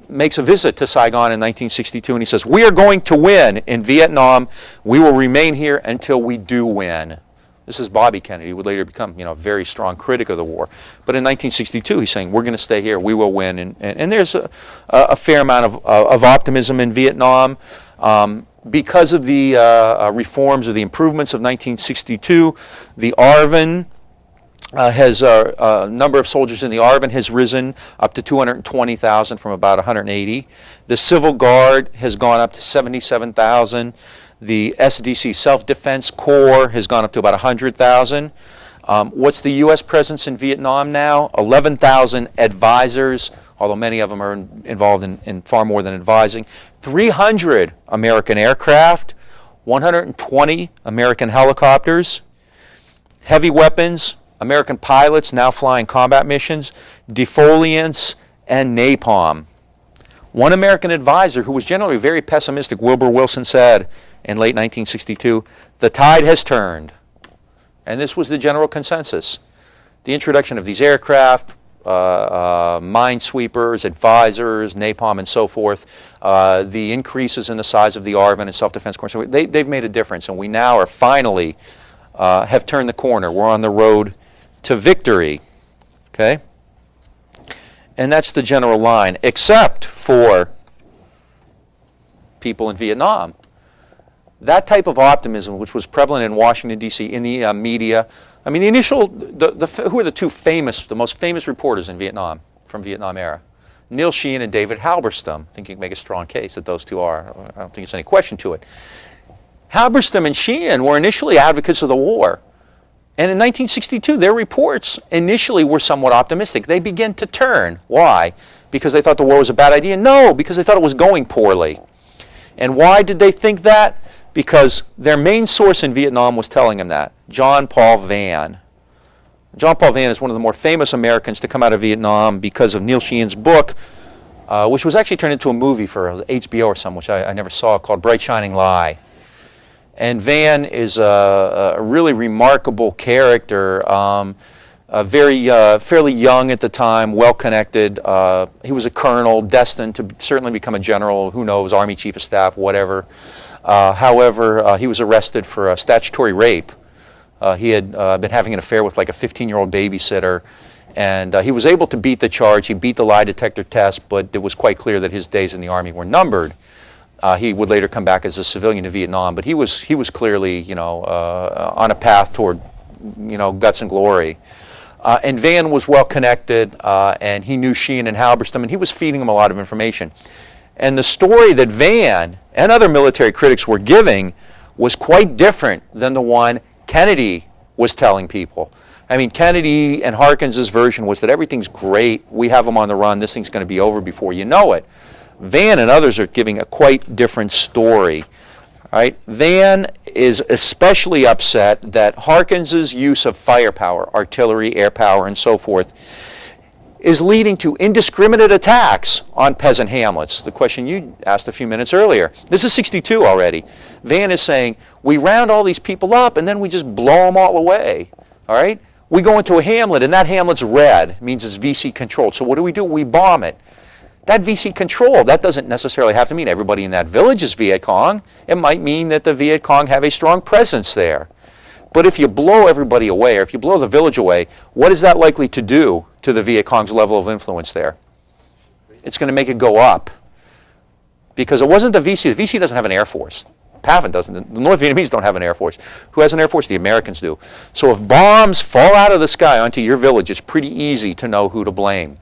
makes a visit to Saigon in 1962, and he says, "We are going to win in Vietnam. We will remain here until we do win." This is Bobby Kennedy, who would later become, a very strong critic of the war. But in 1962, he's saying, "We're going to stay here. We will win." And there's a fair amount of optimism in Vietnam. Because of the reforms or the improvements of 1962, the ARVN has number of soldiers in the ARVN has risen up to 220,000 from about 180. The Civil Guard has gone up to 77,000. The SDC Self-Defense Corps has gone up to about 100,000. What's the U.S. presence in Vietnam now? 11,000 advisors, although many of them are involved in far more than advising. 300 American aircraft, 120 American helicopters, heavy weapons, American pilots now flying combat missions, defoliants, and napalm. One American advisor who was generally very pessimistic, Wilbur Wilson, said in late 1962, "The tide has turned." And this was the general consensus. The introduction of these aircraft, minesweepers, advisors, napalm, and so forth, the increases in the size of the ARVN and self-defense corps, they've made a difference, and we now are finally have turned the corner. We're on the road to victory. Okay? And that's the general line, except for people in Vietnam. That type of optimism, which was prevalent in Washington, D.C., in the media, I mean, who are the most famous reporters in Vietnam, from Vietnam era? Neil Sheehan and David Halberstam. I think you can make a strong case that those two are. I don't think there's any question to it. Halberstam and Sheehan were initially advocates of the war. And in 1962, their reports initially were somewhat optimistic. They began to turn. Why? Because they thought the war was a bad idea? No, because they thought it was going poorly. And why did they think that? Because their main source in Vietnam was telling them that, John Paul Vann. John Paul Vann is one of the more famous Americans to come out of Vietnam because of Neil Sheehan's book, which was actually turned into a movie for HBO or something, which I never saw, called Bright Shining Lie. And Vann is a really remarkable character, fairly young at the time, well-connected. He was a colonel, destined to certainly become a general, who knows, Army Chief of Staff, whatever. However, he was arrested for statutory rape. He had been having an affair with like a 15-year-old babysitter, and he was able to beat the charge. He beat the lie detector test, but it was quite clear that his days in the Army were numbered. He would later come back as a civilian to Vietnam, but he was clearly, on a path toward, guts and glory. And Vann was well connected, and he knew Sheehan and Halberstam, and he was feeding them a lot of information. And the story that Vann and other military critics were giving was quite different than the one Kennedy was telling people. I mean, Kennedy and Harkins's version was that everything's great, we have them on the run, this thing's going to be over before you know it. Vann and others are giving a quite different story. Right? Vann is especially upset that Harkins's use of firepower, artillery, air power, and so forth, is leading to indiscriminate attacks on peasant hamlets. The question you asked a few minutes earlier. This is 62 already. Vann is saying, we round all these people up and then we just blow them all away. All right? We go into a hamlet and that hamlet's red. It means it's VC controlled. So what do? We bomb it. That VC control, that doesn't necessarily have to mean everybody in that village is Viet Cong. It might mean that the Viet Cong have a strong presence there. But if you blow everybody away, or if you blow the village away, what is that likely to do to the Viet Cong's level of influence there? It's going to make it go up. Because it wasn't the VC. The VC doesn't have an air force. PAVN doesn't. The North Vietnamese don't have an air force. Who has an air force? The Americans do. So if bombs fall out of the sky onto your village, it's pretty easy to know who to blame.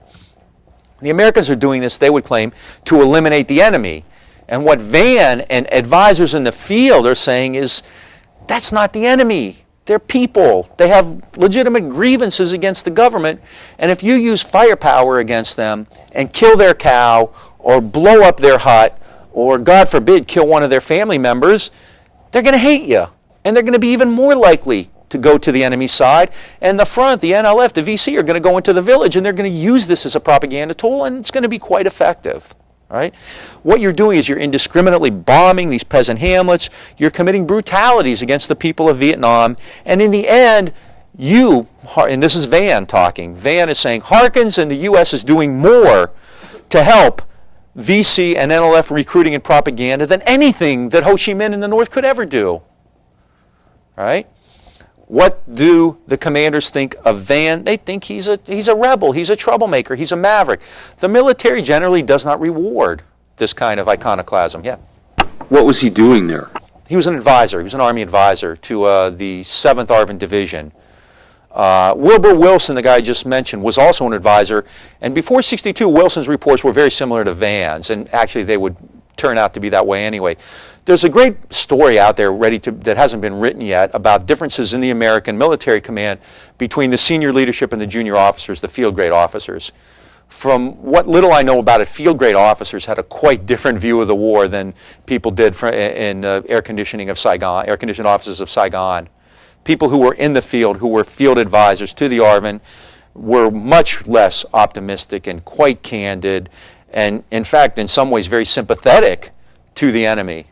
The Americans are doing this, they would claim, to eliminate the enemy. And what Vann and advisors in the field are saying is, that's not the enemy. They're people. They have legitimate grievances against the government. And if you use firepower against them and kill their cow or blow up their hut or, God forbid, kill one of their family members, they're going to hate you. And they're going to be even more likely to go to the enemy's side. And the front, the NLF, the VC, are going to go into the village and they're going to use this as a propaganda tool, and it's going to be quite effective. Right? What you're doing is you're indiscriminately bombing these peasant hamlets. You're committing brutalities against the people of Vietnam. And in the end, and this is Van talking, Van is saying, Harkins and the U.S. is doing more to help VC and NLF recruiting and propaganda than anything that Ho Chi Minh and the North could ever do. All right? What do the commanders think of Van? They think he's a rebel, he's a troublemaker, he's a maverick. The military generally does not reward this kind of iconoclasm. Yeah. What was he doing there? He was an advisor. He was an Army advisor to the 7th ARVN Division. Wilbur Wilson, the guy I just mentioned, was also an advisor. And before '62, Wilson's reports were very similar to Van's, and actually they would turn out to be that way anyway. There's a great story out there that hasn't been written yet about differences in the American military command between the senior leadership and the junior officers, the field grade officers. From what little I know about it, field grade officers had a quite different view of the war than people did in air conditioning offices of Saigon. People who were in the field, who were field advisors to the ARVN, were much less optimistic and quite candid, and in fact, in some ways, very sympathetic to the enemy.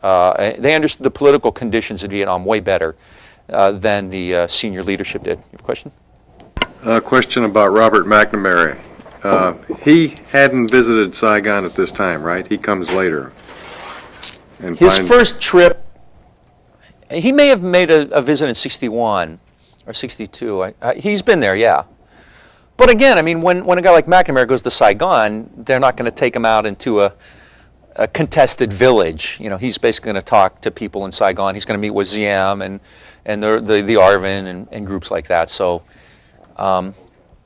They understood the political conditions in Vietnam way better than the senior leadership did. You have a question? A question about Robert McNamara. He hadn't visited Saigon at this time, right? He comes later. And his first trip, he may have made a visit in '61 or '62. He's been there, yeah. But again, I mean, when a guy like McNamara goes to Saigon, they're not going to take him out into a contested village. You know, he's basically going to talk to people in Saigon. He's going to meet with Ziem and the ARVN and groups like that. So,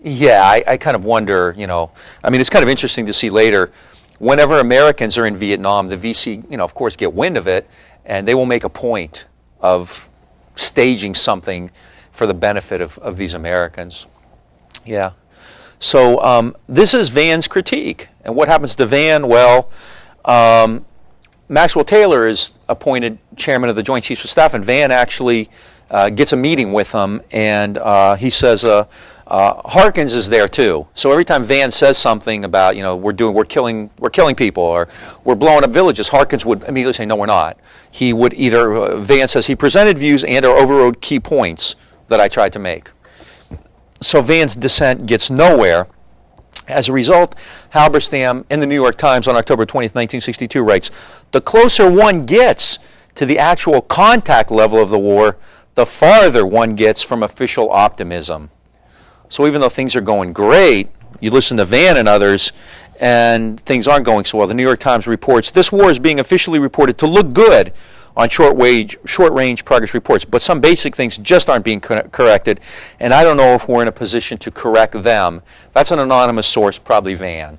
yeah, I kind of wonder, you know, I mean, it's kind of interesting to see later, whenever Americans are in Vietnam, the VC, you know, of course, get wind of it, and they will make a point of staging something for the benefit of these Americans. Yeah. So this is Van's critique. And what happens to Van? Well, Maxwell Taylor is appointed chairman of the Joint Chiefs of Staff, and Van actually gets a meeting with him, and he says, Harkins is there too. So every time Van says something about, you know, we're killing people or we're blowing up villages, Harkins would immediately say, no, we're not. He would either, Van says, he presented views and or overrode key points that I tried to make. So Van's dissent gets nowhere. As a result, Halberstam in the New York Times on October 20th, 1962 writes, the closer one gets to the actual contact level of the war, the farther one gets from official optimism. So even though things are going great, you listen to Van and others, and things aren't going so well. The New York Times reports, this war is being officially reported to look good on short-range progress reports, but some basic things just aren't being corrected, and I don't know if we're in a position to correct them. That's an anonymous source, probably Van.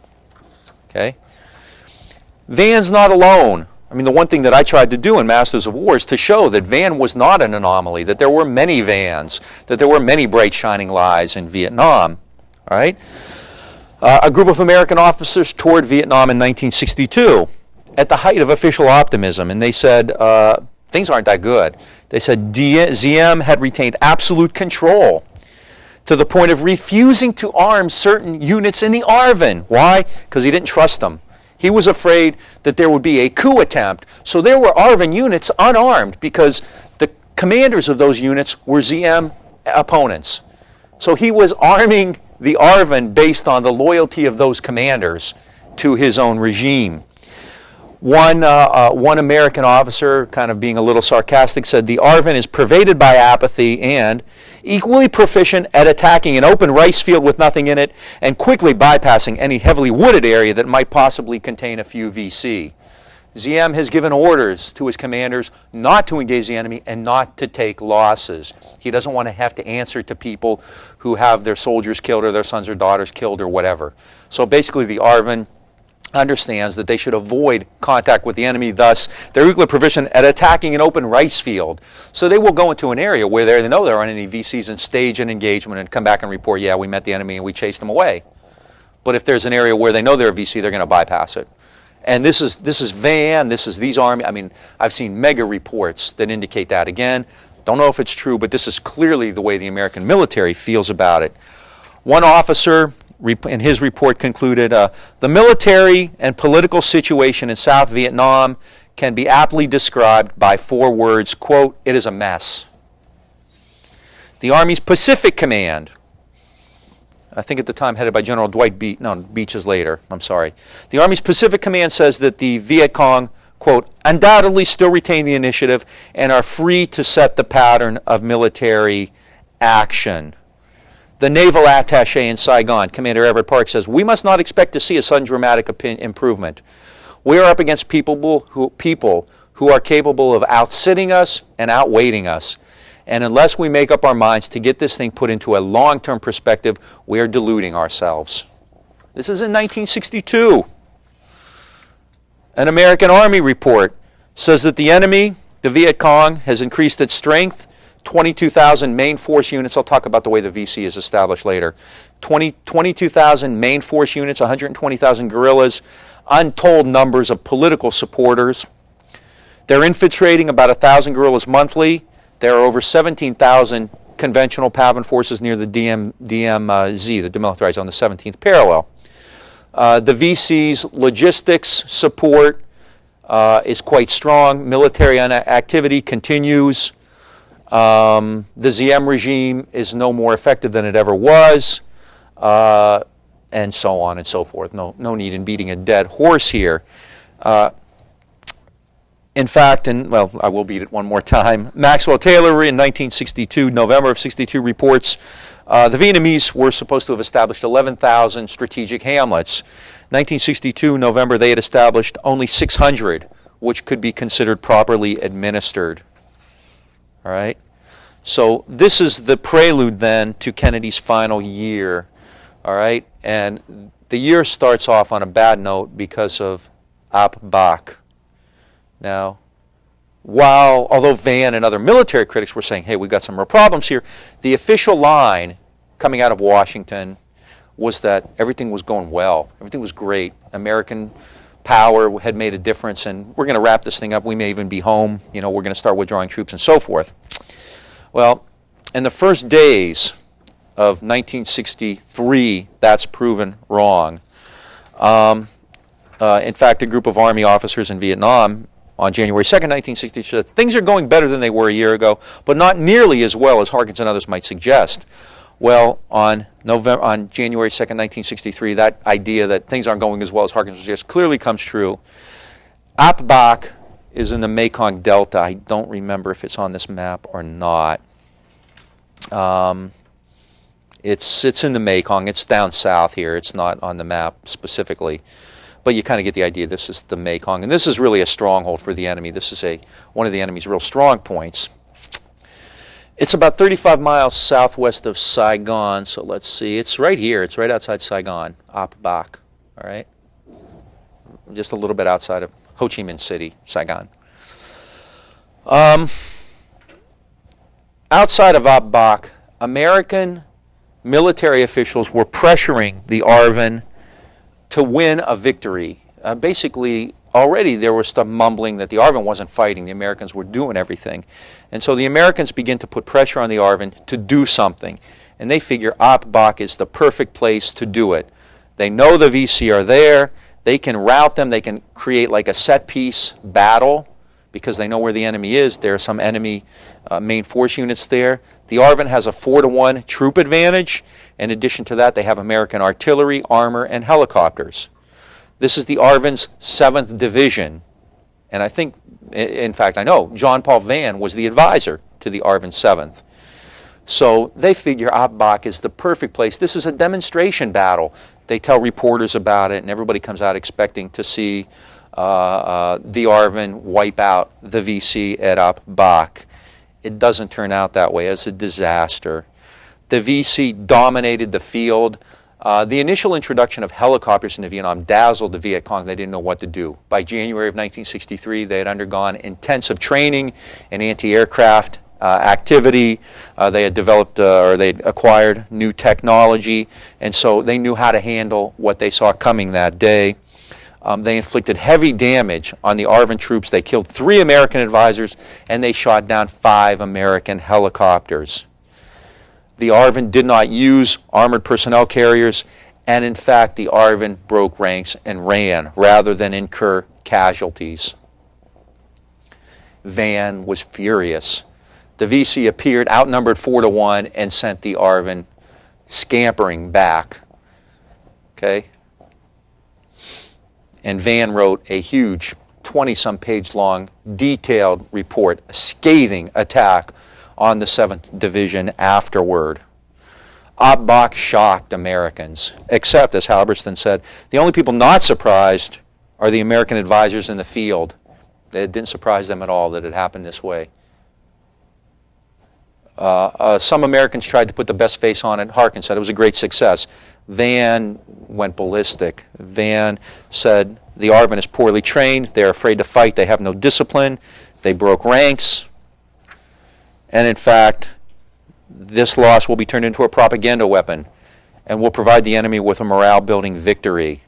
Okay? Van's not alone. I mean, the one thing that I tried to do in Masters of War is to show that Van was not an anomaly, that there were many Vans, that there were many bright shining lights in Vietnam. All right? A group of American officers toured Vietnam in 1962 at the height of official optimism, and they said things aren't that good. They said Ziem had retained absolute control to the point of refusing to arm certain units in the ARVN. Why? Because he didn't trust them. He was afraid that there would be a coup attempt. So there were ARVN units unarmed because the commanders of those units were Ziem opponents. So he was arming the ARVN based on the loyalty of those commanders to his own regime. One American officer, kind of being a little sarcastic, said the ARVN is pervaded by apathy and equally proficient at attacking an open rice field with nothing in it and quickly bypassing any heavily wooded area that might possibly contain a few VC. Ziem has given orders to his commanders not to engage the enemy and not to take losses. He doesn't want to have to answer to people who have their soldiers killed or their sons or daughters killed or whatever. So basically the ARVN understands that they should avoid contact with the enemy. Thus, they're equally proficient at attacking an open rice field. So they will go into an area where they know there aren't any VCs and stage an engagement and come back and report, yeah, we met the enemy and we chased them away. But if there's an area where they know they're a VC, they're going to bypass it. And this is Van, this is these Army. I mean, I've seen mega reports that indicate that. Again, don't know if it's true, but this is clearly the way the American military feels about it. One officer in his report concluded, the military and political situation in South Vietnam can be aptly described by 4 words, quote, it is a mess. The Army's Pacific Command, I think at the time headed by General Dwight Beach, no, Beach is later, I'm sorry. The Army's Pacific Command says that the Viet Cong, quote, undoubtedly still retain the initiative and are free to set the pattern of military action. The naval attaché in Saigon, Commander Everett Park, says, we must not expect to see a sudden dramatic improvement. We are up against people who are capable of outsitting us and outweighting us. And unless we make up our minds to get this thing put into a long-term perspective, we are deluding ourselves. This is in 1962. An American Army report says that the enemy, the Viet Cong, has increased its strength, 22,000 main force units. I'll talk about the way the VC is established later. 22,000 main force units, 120,000 guerrillas, untold numbers of political supporters. They're infiltrating about 1,000 guerrillas monthly. There are over 17,000 conventional PAVN forces near the DMZ, the demilitarized zone, the 17th parallel. The VC's logistics support is quite strong. Military activity continues. The ZM regime is no more effective than it ever was, and so on and so forth. No need in beating a dead horse here. In fact, I will beat it one more time. Maxwell Taylor in 1962, November of 62, reports the Vietnamese were supposed to have established 11,000 strategic hamlets. 1962, November, they had established only 600, which could be considered properly administered. All right? So this is the prelude then to Kennedy's final year. All right? And the year starts off on a bad note because of Ap Bak. Now, although Van and other military critics were saying, hey, we've got some real problems here, the official line coming out of Washington was that everything was going well. Everything was great. American power had made a difference, and we're going to wrap this thing up. We may even be home. We're going to start withdrawing troops and so forth. Well, in the first days of 1963, that's proven wrong. In fact, a group of Army officers in Vietnam on January 2nd, 1960, said things are going better than they were a year ago, but not nearly as well as Harkins and others might suggest. Well, on January 2nd, 1963, that idea that things aren't going as well as Harkins suggests clearly comes true. Ap Bak is in the Mekong Delta. I don't remember if it's on this map or not. It's in the Mekong. It's down south here. It's not on the map specifically. But you kind of get the idea. This is the Mekong. And this is really a stronghold for the enemy. This is one of the enemy's real strong points. It's about 35 miles southwest of Saigon. So let's see. It's right here. It's right outside Saigon, Ap Bak. All right? Just a little bit outside of Ho Chi Minh City, Saigon. Outside of Ap Bak, American military officials were pressuring the ARVN to win a victory. Basically, already there was some mumbling that the ARVN wasn't fighting. The Americans were doing everything. And so the Americans begin to put pressure on the ARVN to do something. And they figure Ap Bak is the perfect place to do it. They know the VC are there. They can rout them. They can create like a set-piece battle because they know where the enemy is. There are some enemy main force units there. The ARVN has a 4-to-1 troop advantage. In addition to that, they have American artillery, armor, and helicopters. This is the ARVN's 7th Division. And I think, in fact, I know, John Paul Vann was the advisor to the ARVN 7th. So they figure Ap Bak is the perfect place. This is a demonstration battle. They tell reporters about it, and everybody comes out expecting to see the ARVN wipe out the VC at Ap Bak. It doesn't turn out that way. It's a disaster. The VC dominated the field. The initial introduction of helicopters into Vietnam dazzled the Viet Cong. They didn't know what to do. By January of 1963, they had undergone intensive training in anti-aircraft activity. They had developed or they had acquired new technology, and so they knew how to handle what they saw coming that day. They inflicted heavy damage on the ARVN troops. They killed 3 American advisors, and they shot down 5 American helicopters. The ARVN did not use armored personnel carriers, and in fact, the ARVN broke ranks and ran rather than incur casualties. Vann was furious. The VC appeared outnumbered 4-1 and sent the Arvin scampering back. Okay? And Van wrote a huge 20-some page long detailed report, a scathing attack on the 7th Division afterward. Oppbach shocked Americans, except, as Halberstam said, the only people not surprised are the American advisors in the field. It didn't surprise them at all that it happened this way. Some Americans tried to put the best face on it. Harkin said it was a great success. Van went ballistic. Van said the Arvin is poorly trained. They're afraid to fight. They have no discipline. They broke ranks. And in fact, this loss will be turned into a propaganda weapon and will provide the enemy with a morale-building victory.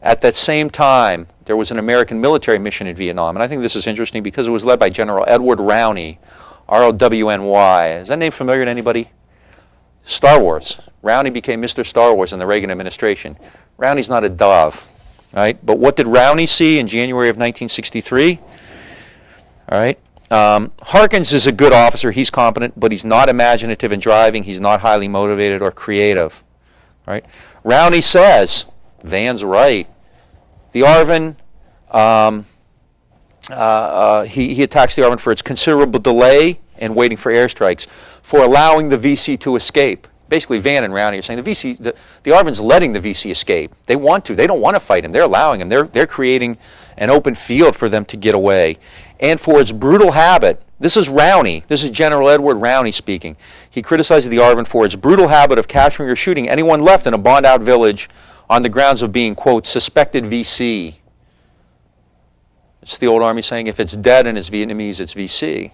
At that same time, there was an American military mission in Vietnam, and I think this is interesting because it was led by General Edward Rowney, R-O-W-N-Y. Is that name familiar to anybody? Star Wars. Rowney became Mr. Star Wars in the Reagan administration. Rowney's not a dove, right? But what did Rowney see in January of 1963? All right. Harkins is a good officer. He's competent, but he's not imaginative in driving. He's not highly motivated or creative. Right? Rowney says, Van's right. The Arvin, he attacks the Arvin for its considerable delay in waiting for airstrikes, for allowing the VC to escape. Basically, Van and Rowney are saying the Arvin's letting the VC escape. They want to. They don't want to fight him. They're allowing him. They're creating an open field for them to get away. And for its brutal habit, this is Rowney, this is General Edward Rowney speaking. He criticized the Arvin for its brutal habit of capturing or shooting anyone left in a bombed-out village on the grounds of being, quote, suspected VC. It's the old Army saying if it's dead and it's Vietnamese, it's VC.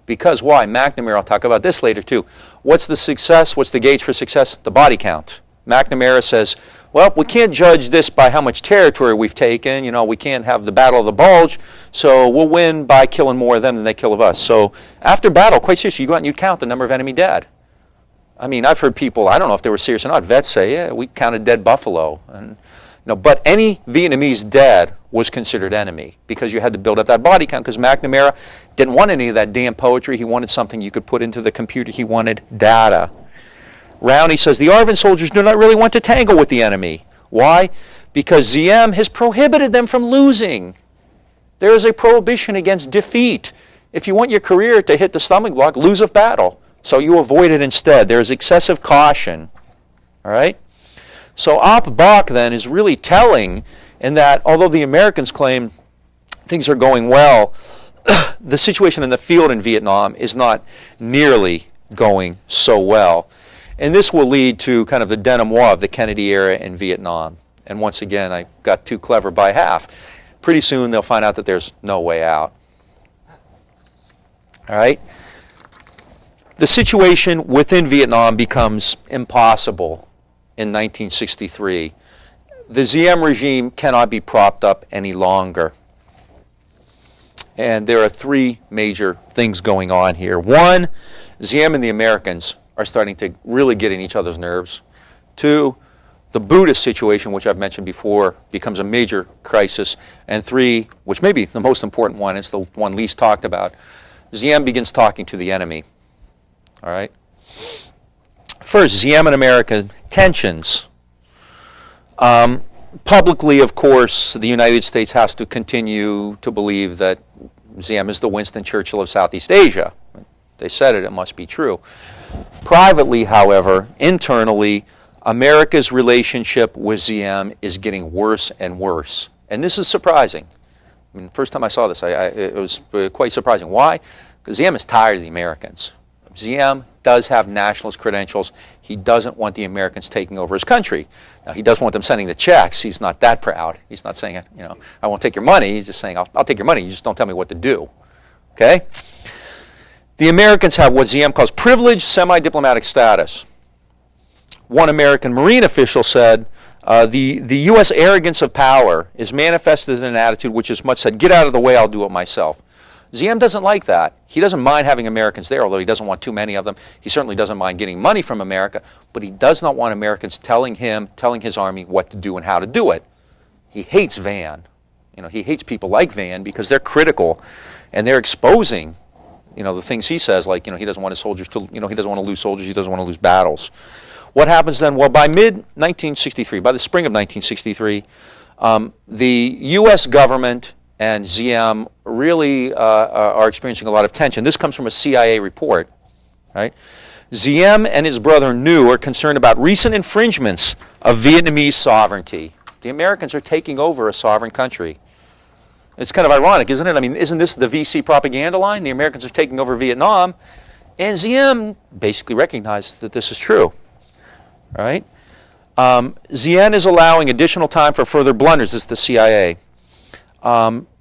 Because why? McNamara, I'll talk about this later too. What's the success? What's the gauge for success? The body count. McNamara says, well, we can't judge this by how much territory we've taken. You know, we can't have the Battle of the Bulge, so we'll win by killing more of them than they kill of us. So after battle, quite seriously, you go out and you count the number of enemy dead. I mean, I've heard people, I don't know if they were serious or not, vets say, yeah, we counted dead buffalo. And, you know, but any Vietnamese dead was considered enemy because you had to build up that body count because McNamara didn't want any of that damn poetry. He wanted something you could put into the computer. He wanted data. Rowney says the Arvin soldiers do not really want to tangle with the enemy. Why? Because ZM has prohibited them from losing. There is a prohibition against defeat. If you want your career to hit the stumbling block, lose a battle. So you avoid it instead. There is excessive caution. All right? So Oppbach then is really telling in that although the Americans claim things are going well, the situation in the field in Vietnam is not nearly going so well. And this will lead to kind of the denouement of the Kennedy era in Vietnam. And once again, I got too clever by half. Pretty soon they'll find out that there's no way out. All right? The situation within Vietnam becomes impossible in 1963. The ZM regime cannot be propped up any longer. And there are three major things going on here. One, ZM and the Americans are starting to really get in each other's nerves. Two, the Buddhist situation, which I've mentioned before, becomes a major crisis. And three, which may be the most important one, it's the one least talked about, ZM begins talking to the enemy. All right? First, ZM and American tensions. Publicly, of course, the United States has to continue to believe that ZM is the Winston Churchill of Southeast Asia. They said it, it must be true. Privately, however, internally, America's relationship with ZM is getting worse and worse. And this is surprising. I mean, the first time I saw this, it was quite surprising. Why? Because ZM is tired of the Americans. ZM does have nationalist credentials. He doesn't want the Americans taking over his country. Now, he does want them sending the checks. He's not that proud. He's not saying, you know, I won't take your money. He's just saying, I'll take your money. You just don't tell me what to do. Okay? The Americans have what ZM calls privileged semi-diplomatic status. One American Marine official said, the U.S. arrogance of power is manifested in an attitude which is much said, get out of the way, I'll do it myself. ZM doesn't like that. He doesn't mind having Americans there, although he doesn't want too many of them. He certainly doesn't mind getting money from America, but he does not want Americans telling his army what to do and how to do it. He hates Van. You know, he hates people like Van because they're critical and they're exposing the things he says, like, he doesn't want his soldiers to, he doesn't want to lose soldiers, he doesn't want to lose battles. What happens then? Well, by mid-1963, by the spring of 1963, the U.S. government and ZM really are experiencing a lot of tension. This comes from a CIA report, right? ZM and his brother Nu are concerned about recent infringements of Vietnamese sovereignty. The Americans are taking over a sovereign country. It's kind of ironic, isn't it? I mean, isn't this the VC propaganda line? The Americans are taking over Vietnam, and ZM basically recognized that this is true, right? ZN is allowing additional time for further blunders. This is the CIA.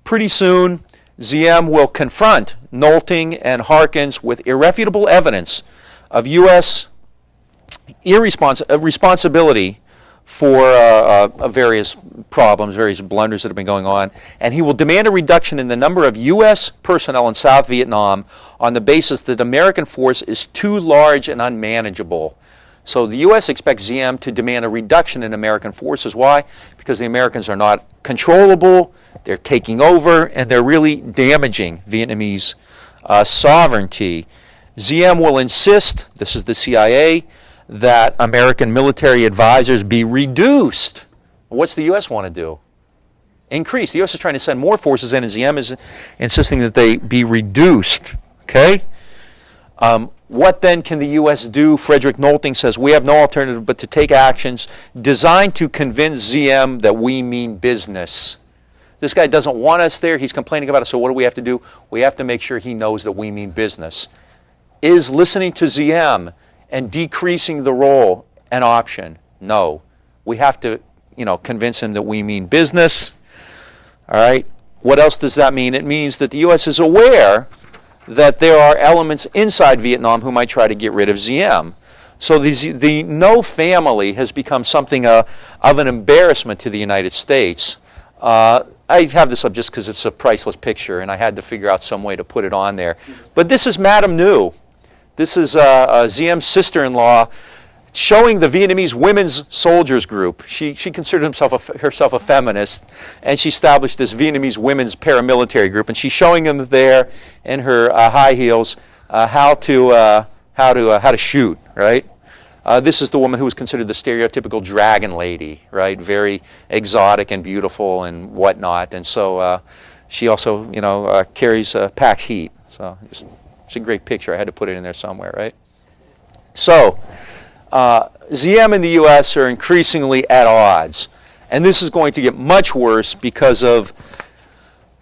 Pretty soon, ZM will confront Nolting and Harkins with irrefutable evidence of U.S. responsibility for various problems, various blunders that have been going on, and he will demand a reduction in the number of U.S. personnel in South Vietnam on the basis that the American force is too large and unmanageable. So the U.S. expects ZM to demand a reduction in American forces. Why? Because the Americans are not controllable, they're taking over, and they're really damaging Vietnamese sovereignty. ZM will insist, this is the CIA, that American military advisors be reduced. What's the U.S. want to do? Increase. The U.S. is trying to send more forces in, and ZM is insisting that they be reduced. Okay? What then can the U.S. do? Frederick Nolting says, we have no alternative but to take actions designed to convince ZM that we mean business. This guy doesn't want us there. He's complaining about us. So what do we have to do? We have to make sure he knows that we mean business. Is listening to ZM and decreasing the role an option? No. We have to, convince him that we mean business. All right. What else does that mean? It means that the U.S. is aware that there are elements inside Vietnam who might try to get rid of ZM. So the No family has become something of an embarrassment to the United States. I have this up just because it's a priceless picture, and I had to figure out some way to put it on there. But this is Madame Nu. This is ZM's sister-in-law showing the Vietnamese women's soldiers group. She considered herself a feminist, and she established this Vietnamese women's paramilitary group, and she's showing them there in her high heels how to shoot. Right. This is the woman who was considered the stereotypical dragon lady. Right. Very exotic and beautiful and whatnot, and so she also packs heat. So it's a great picture. I had to put it in there somewhere. Right. So. ZM and the U.S. are increasingly at odds, and this is going to get much worse because of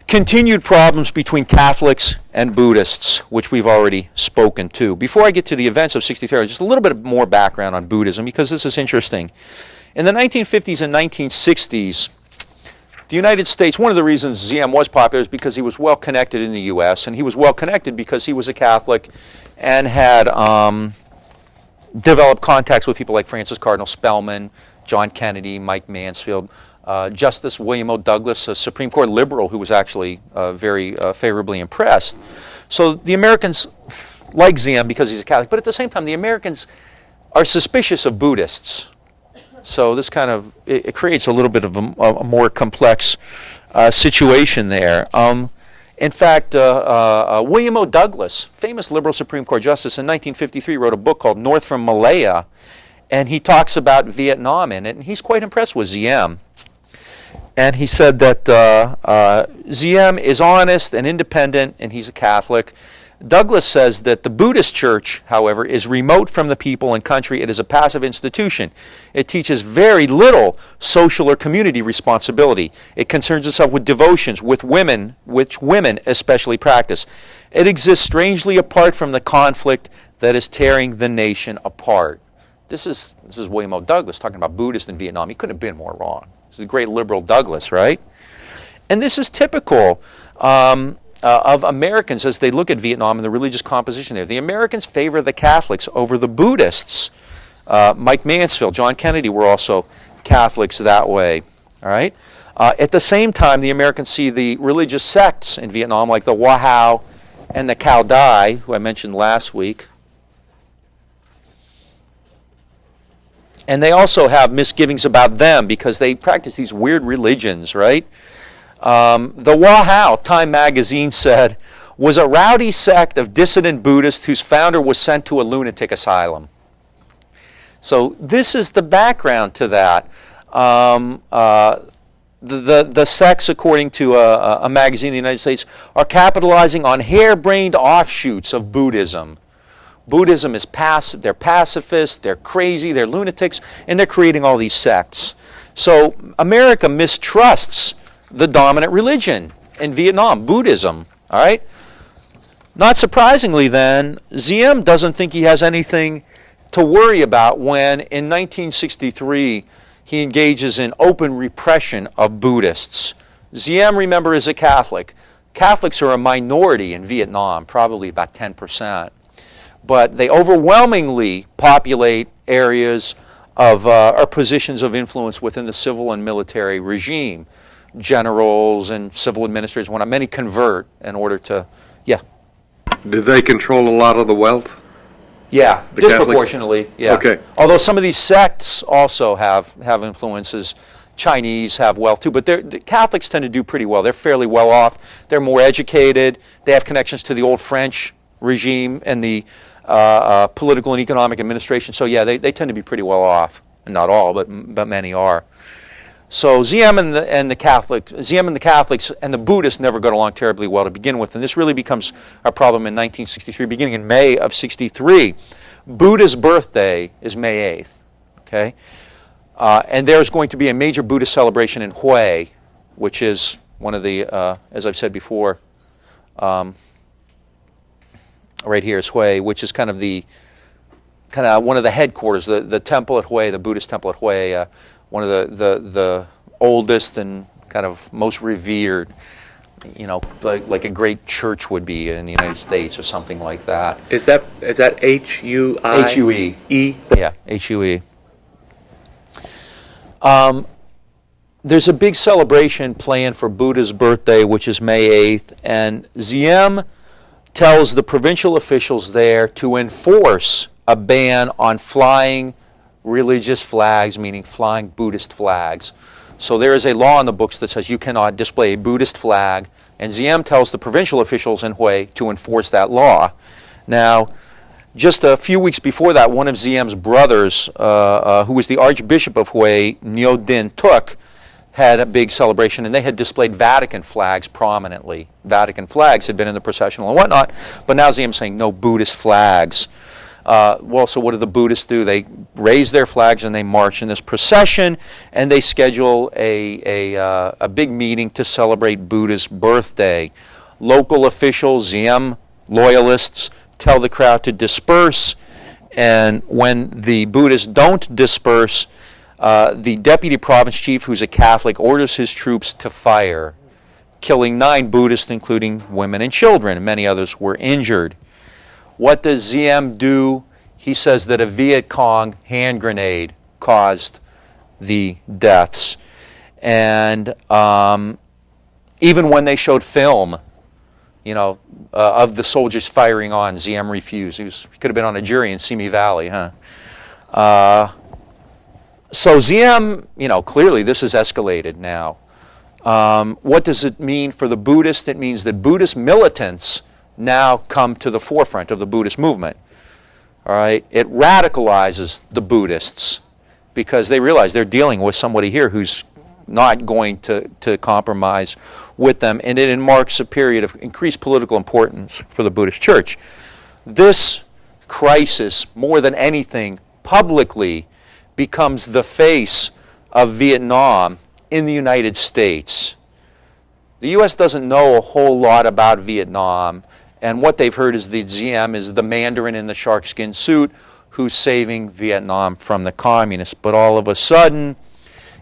continued problems between Catholics and Buddhists, which we've already spoken to. Before I get to the events of 63, just a little bit more background on Buddhism, because this is interesting. In the 1950s and 1960s, the United States, one of the reasons ZM was popular is because he was well connected in the U.S., and he was well connected because he was a Catholic and had developed contacts with people like Francis Cardinal Spellman, John Kennedy, Mike Mansfield, Justice William O. Douglas, a Supreme Court liberal who was actually very favorably impressed. So the Americans like ZM because he's a Catholic, but at the same time, the Americans are suspicious of Buddhists. So this kind of, it creates a little bit of a more complex situation there. In fact, William O. Douglas, famous liberal Supreme Court justice, in 1953 wrote a book called North from Malaya, and he talks about Vietnam in it, and he's quite impressed with ZM. And he said that ZM is honest and independent, and he's a Catholic. Douglas says that the Buddhist church, however, is remote from the people and country. It is a passive institution. It teaches very little social or community responsibility. It concerns itself with devotions, with women, which women especially practice. It exists strangely apart from the conflict that is tearing the nation apart. This is William O. Douglas talking about Buddhists in Vietnam. He couldn't have been more wrong. This is the great liberal Douglas, right? And this is typical of Americans as they look at Vietnam and the religious composition there. The Americans favor the Catholics over the Buddhists. Mike Mansfield, John Kennedy were also Catholics that way. All right. At the same time, the Americans see the religious sects in Vietnam, like the Hoa Hao and the Cao Dai, who I mentioned last week. And they also have misgivings about them because they practice these weird religions, right? The Hoa Hao, Time magazine said, was a rowdy sect of dissident Buddhists whose founder was sent to a lunatic asylum. So this is the background to that. The sects, according to a magazine in the United States, are capitalizing on harebrained offshoots of Buddhism. Buddhism is passive. They're pacifists, they're crazy, they're lunatics, and they're creating all these sects. So America mistrusts the dominant religion in Vietnam, Buddhism. All right? Not surprisingly, then, Diem doesn't think he has anything to worry about when, in 1963, he engages in open repression of Buddhists. Diem, remember, is a Catholic. Catholics are a minority in Vietnam, probably about 10%. But they overwhelmingly populate areas of or positions of influence within the civil and military regime. Generals and civil administrators, many convert in order to, Did they control a lot of the wealth? Yeah, The disproportionately. Catholics? Yeah. Okay. Although some of these sects also have influences. Chinese have wealth too, but the Catholics tend to do pretty well. They're fairly well off. They're more educated. They have connections to the old French regime and the political and economic administration. So yeah, they tend to be pretty well off. Not all, but many are. So Diem and the Catholics and the Buddhists never got along terribly well to begin with, and this really becomes a problem in 1963, beginning in May of '63. Buddha's birthday is May 8th, okay? And there's going to be a major Buddhist celebration in Hue, which is one of the, as I've said before, right here is Hue, which is kind of one of the headquarters, the temple at Hue, the Buddhist temple at Hue, one of the oldest and kind of most revered, like a great church would be in the United States or something like that. Is that H-U-I? H-U-E. E? Yeah, H-U-E. There's a big celebration planned for Buddha's birthday, which is May 8th, and Diem tells the provincial officials there to enforce a ban on flying religious flags, meaning flying Buddhist flags. So there is a law in the books that says you cannot display a Buddhist flag, and Diem tells the provincial officials in Hue to enforce that law. Now, just a few weeks before that, one of Diem's brothers, who was the Archbishop of Hue, Ngo Dinh Thuc, had a big celebration, and they had displayed Vatican flags prominently. Vatican flags had been in the processional and whatnot, but now Diem's saying no Buddhist flags. So what do the Buddhists do? They raise their flags and they march in this procession, and they schedule a big meeting to celebrate Buddha's birthday. Local officials, Diem loyalists, tell the crowd to disperse, and when the Buddhists don't disperse, the deputy province chief, who's a Catholic, orders his troops to fire, killing 9 Buddhists, including women and children, and many others were injured. What does Diem do? He says that a Viet Cong hand grenade caused the deaths. And even when they showed film, of the soldiers firing on, Diem refused. He could have been on a jury in Simi Valley, huh? So Diem, clearly this has escalated now. What does it mean for the Buddhists? It means that Buddhist militants now come to the forefront of the Buddhist movement. All right? It radicalizes the Buddhists because they realize they're dealing with somebody here who's not going to compromise with them, and it marks a period of increased political importance for the Buddhist Church. This crisis, more than anything, publicly becomes the face of Vietnam in the United States. The U.S. doesn't know a whole lot about Vietnam, and what they've heard is that Diem is the Mandarin in the sharkskin suit who's saving Vietnam from the communists. But all of a sudden,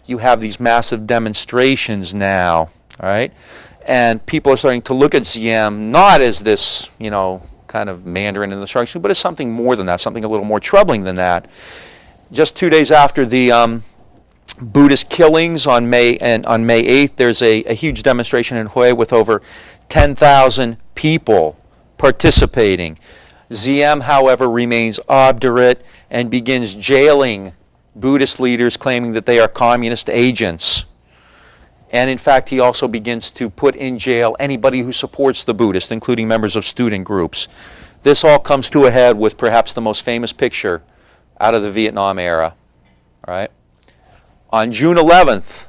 you have these massive demonstrations now, all right? And people are starting to look at Diem not as this, kind of Mandarin in the sharkskin suit, but as something more than that, something a little more troubling than that. Just 2 days after the Buddhist killings on May 8th, there's a huge demonstration in Hue with over 10,000 people participating. Diem, however, remains obdurate and begins jailing Buddhist leaders claiming that they are communist agents. And in fact, he also begins to put in jail anybody who supports the Buddhists, including members of student groups. This all comes to a head with perhaps the most famous picture out of the Vietnam era. Right? On June 11th,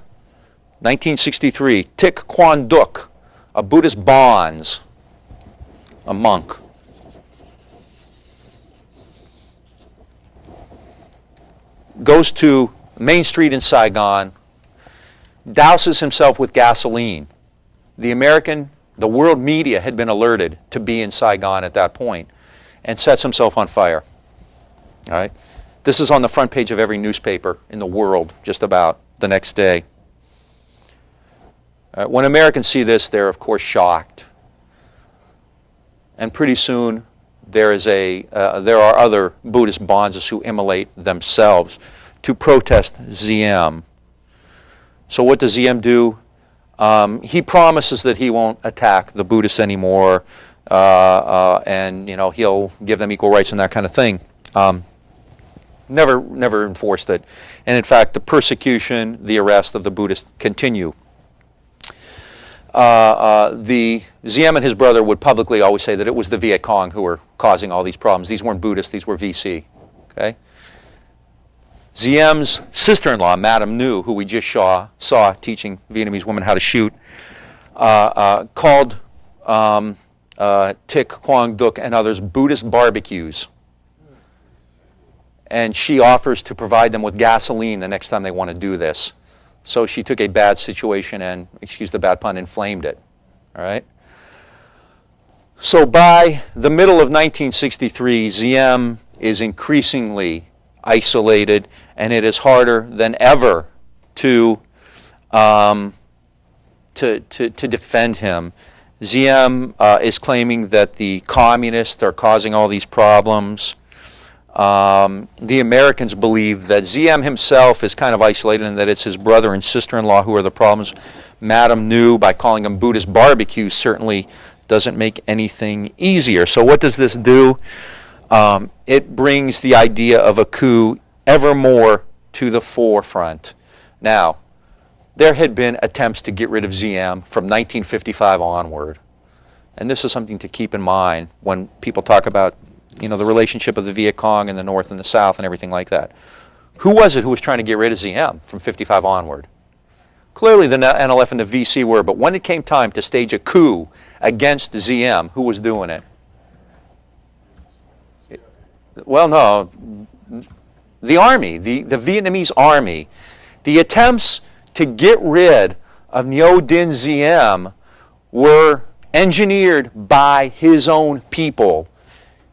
1963, Thich Quang Duc, a Buddhist bonze, a monk, goes to Main Street in Saigon, douses himself with gasoline. The world media had been alerted to be in Saigon at that point, and sets himself on fire. All right? This is on the front page of every newspaper in the world, just about, the next day. When Americans see this, they're of course shocked. And pretty soon, there are other Buddhist bonzes who immolate themselves to protest Ziem. So what does Ziem do? He promises that he won't attack the Buddhists anymore, and he'll give them equal rights and that kind of thing. Never enforced it, and in fact, the persecution, the arrest of the Buddhists continue. The Ziem and his brother would publicly always say that it was the Viet Cong who were causing all these problems. These weren't Buddhists; these were VC. Okay. Ziem's sister-in-law, Madame New, who we just saw teaching Vietnamese women how to shoot, called Thich Quang Duc and others Buddhist barbecues. And she offers to provide them with gasoline the next time they want to do this. So she took a bad situation and, excuse the bad pun, inflamed it. All right? So by the middle of 1963, Ziem is increasingly isolated, and it is harder than ever to defend him. Ziem is claiming that the communists are causing all these problems. The Americans believe that Ziem himself is kind of isolated and that it's his brother and sister-in-law who are the problems. Madame New, by calling them Buddhist barbecues, certainly doesn't make anything easier. So what does this do? It brings the idea of a coup ever more to the forefront. Now, there had been attempts to get rid of Ziem from 1955 onward. And this is something to keep in mind when people talk about the relationship of the Viet Cong in the North and the South and everything like that. Who was it who was trying to get rid of Ziem from 55 onward? Clearly the NLF and the VC were, but when it came time to stage a coup against Ziem, who was doing it? Well, no, the army, the Vietnamese army. The attempts to get rid of Ngo Dinh Diem were engineered by his own people.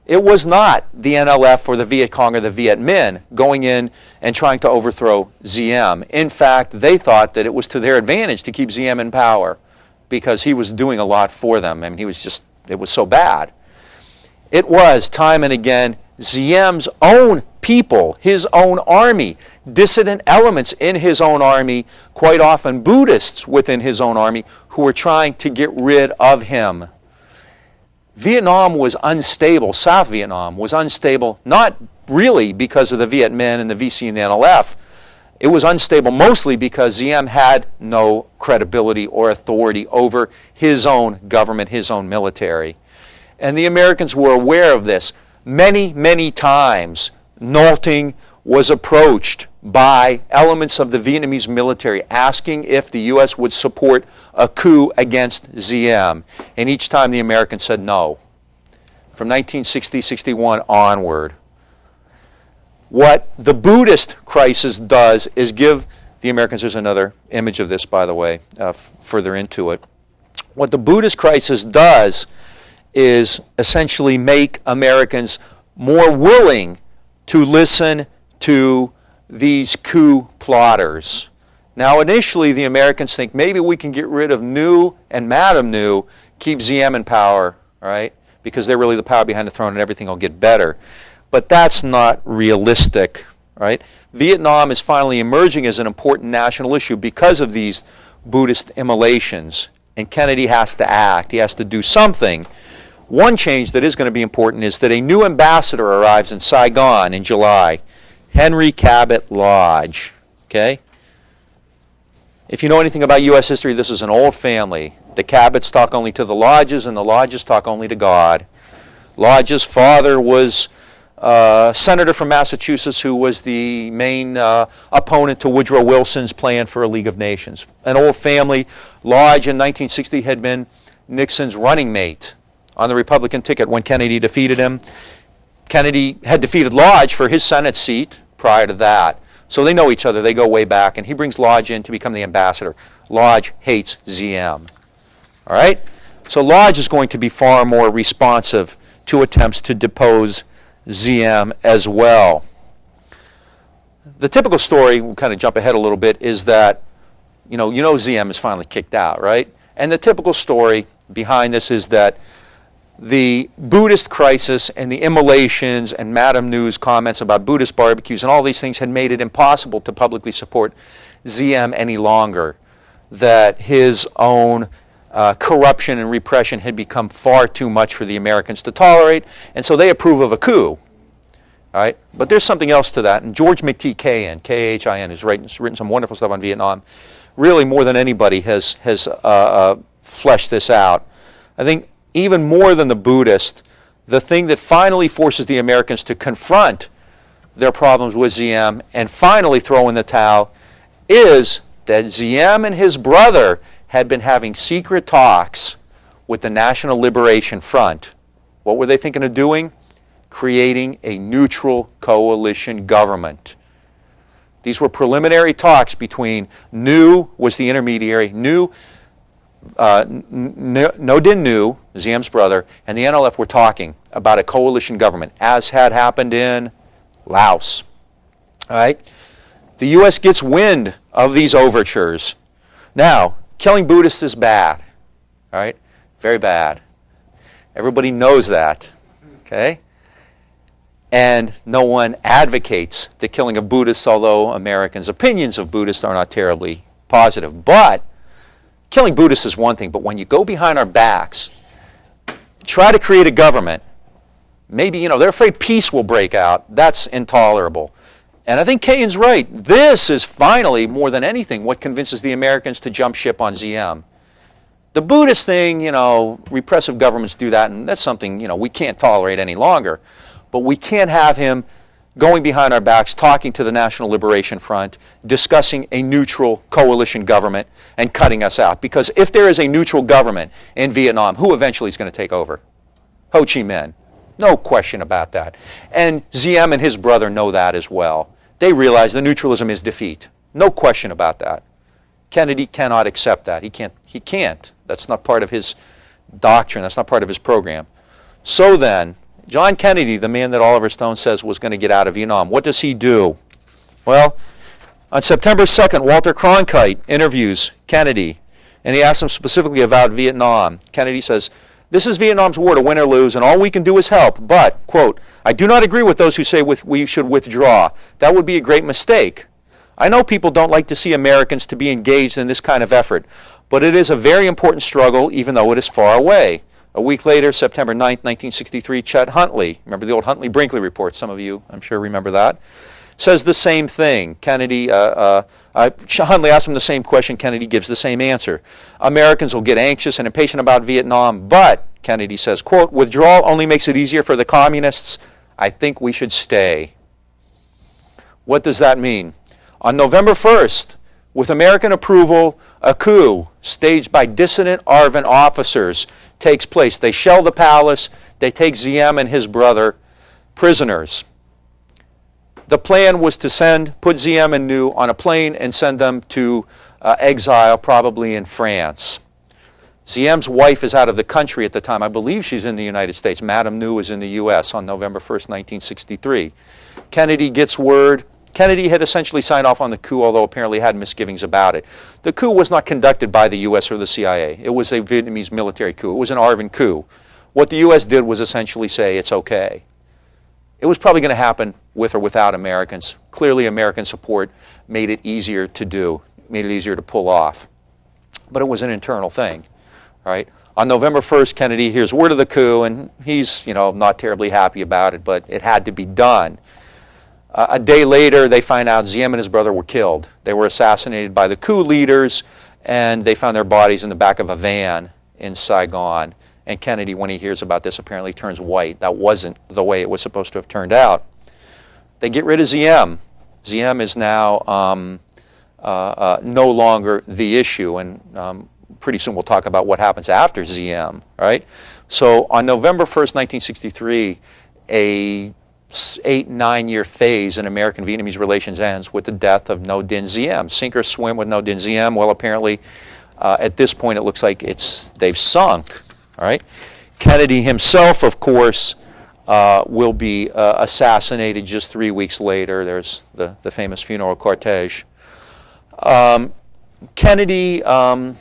It was not the NLF or the Viet Cong or the Viet Minh going in and trying to overthrow Ziem. In fact, they thought that it was to their advantage to keep Ziem in power because he was doing a lot for them. I mean, it was so bad. It was, time and again, Ziem's own people, his own army, dissident elements in his own army, quite often Buddhists within his own army, who were trying to get rid of him. Vietnam was unstable. South Vietnam was unstable, not really because of the Viet Minh and the VC and the NLF. It was unstable mostly because Ziem had no credibility or authority over his own government, his own military. And the Americans were aware of this. Many, many times, Nolting was approached by elements of the Vietnamese military asking if the U.S. would support a coup against Ziem. And each time the Americans said no. From 1960-61 onward. What the Buddhist crisis does is give the Americans, there's another image of this, by the way, further into it. What the Buddhist crisis does is essentially make Americans more willing to listen to these coup plotters. Now, initially, the Americans think maybe we can get rid of New and Madame New, keep Ziem in power, right? Because they're really the power behind the throne and everything will get better. But that's not realistic, right? Vietnam is finally emerging as an important national issue because of these Buddhist immolations. And Kennedy has to act. He has to do something. One change that is going to be important is that a new ambassador arrives in Saigon in July, Henry Cabot Lodge. Okay? If you know anything about U.S. history, this is an old family. The Cabots talk only to the Lodges, and the Lodges talk only to God. Lodge's father was a senator from Massachusetts who was the main opponent to Woodrow Wilson's plan for a League of Nations. An old family. Lodge in 1960 had been Nixon's running mate on the Republican ticket when Kennedy defeated him. Kennedy had defeated Lodge for his Senate seat prior to that. So they know each other. They go way back. And he brings Lodge in to become the ambassador. Lodge hates ZM. All right? So Lodge is going to be far more responsive to attempts to depose ZM as well. The typical story, we'll kind of jump ahead a little bit, is that you know ZM is finally kicked out, right? And the typical story behind this is that the Buddhist crisis and the immolations and Madame Nu's comments about Buddhist barbecues and all these things had made it impossible to publicly support ZM any longer, that his own corruption and repression had become far too much for the Americans to tolerate, and so they approve of a coup. All right? But there's something else to that, and George McT. Kahin, K-A-H-I-N, has written some wonderful stuff on Vietnam, really more than anybody has fleshed this out. I think even more than the Buddhist, the thing that finally forces the Americans to confront their problems with ZM and finally throw in the towel is that ZM and his brother had been having secret talks with the National Liberation Front. What were they thinking of doing? Creating a neutral coalition government. These were preliminary talks between New was the intermediary, Ngo Dinh Nhu, ZM's brother, and the NLF were talking about a coalition government, as had happened in Laos. All right? The U.S. gets wind of these overtures. Now, killing Buddhists is bad. All right? Very bad. Everybody knows that. Okay? And no one advocates the killing of Buddhists, although Americans' opinions of Buddhists are not terribly positive. But killing Buddhists is one thing, but when you go behind our backs, try to create a government, maybe, they're afraid peace will break out. That's intolerable. And I think Kahin's right. This is finally, more than anything, what convinces the Americans to jump ship on ZM. The Buddhist thing, repressive governments do that, and that's something, we can't tolerate any longer. But we can't have him going behind our backs, talking to the National Liberation Front, discussing a neutral coalition government, and cutting us out. Because if there is a neutral government in Vietnam, who eventually is going to take over? Ho Chi Minh. No question about that. And ZM and his brother know that as well. They realize the neutralism is defeat. No question about that. Kennedy cannot accept that. He can't. That's not part of his doctrine. That's not part of his program. So then, John Kennedy, the man that Oliver Stone says was going to get out of Vietnam, what does he do? Well, on September 2nd, Walter Cronkite interviews Kennedy, and he asks him specifically about Vietnam. Kennedy says, "This is Vietnam's war to win or lose, and all we can do is help. But, quote, I do not agree with those who say we should withdraw. That would be a great mistake. I know people don't like to see Americans to be engaged in this kind of effort, but it is a very important struggle, even though it is far away." A week later, September 9th, 1963, Chet Huntley, remember the old Huntley-Brinkley report, some of you, I'm sure, remember that, says the same thing. Huntley asks him the same question. Kennedy gives the same answer. Americans will get anxious and impatient about Vietnam, but, Kennedy says, quote, withdrawal only makes it easier for the communists. I think we should stay. What does that mean? On November 1st, with American approval, a coup staged by dissident ARVN officers takes place. They shell the palace. They take ZM and his brother prisoners. The plan was to put ZM and New on a plane and send them to exile, probably in France. ZM's wife is out of the country at the time. I believe she's in the United States. Madame New is in the U.S. on November 1st, 1963. Kennedy gets word. Kennedy had essentially signed off on the coup, although apparently had misgivings about it. The coup was not conducted by the U.S. or the CIA. It was a Vietnamese military coup. It was an ARVN coup. What the U.S. did was essentially say it's okay. It was probably going to happen with or without Americans. Clearly, American support made it easier to do, made it easier to pull off. But it was an internal thing. All right? On November 1st, Kennedy hears word of the coup, and he's, not terribly happy about it, but it had to be done. A day later, they find out Diem and his brother were killed. They were assassinated by the coup leaders, and they found their bodies in the back of a van in Saigon. And Kennedy, when he hears about this, apparently turns white. That wasn't the way it was supposed to have turned out. They get rid of Diem. Diem is now no longer the issue, and pretty soon we'll talk about what happens after Diem, right? So on November 1st, 1963, a 8-9 year phase in American-Vietnamese relations ends with the death of Ngo Dinh Diem. Sink or swim with Ngo Dinh Diem. Well, apparently, at this point, it looks like they've sunk. All right. Kennedy himself, of course, will be assassinated just 3 weeks later. There's the famous funeral cortege. Kennedy, on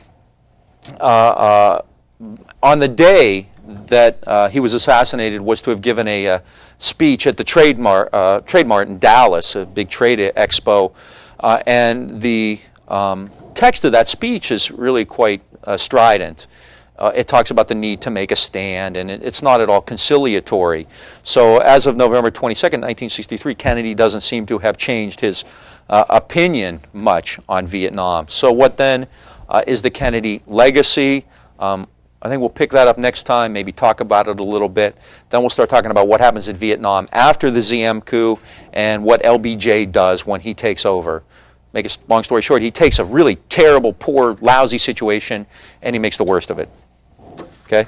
the day that he was assassinated, was to have given a speech at the Trade Mart in Dallas, a big trade expo, and the text of that speech is really quite strident. It talks about the need to make a stand, and it's not at all conciliatory. So as of November 22nd, 1963, Kennedy doesn't seem to have changed his opinion much on Vietnam. So what then is the Kennedy legacy? I think we'll pick that up next time, maybe talk about it a little bit. Then we'll start talking about what happens in Vietnam after the Diem coup and what LBJ does when he takes over. Make a long story short, he takes a really terrible, poor, lousy situation and he makes the worst of it. Okay?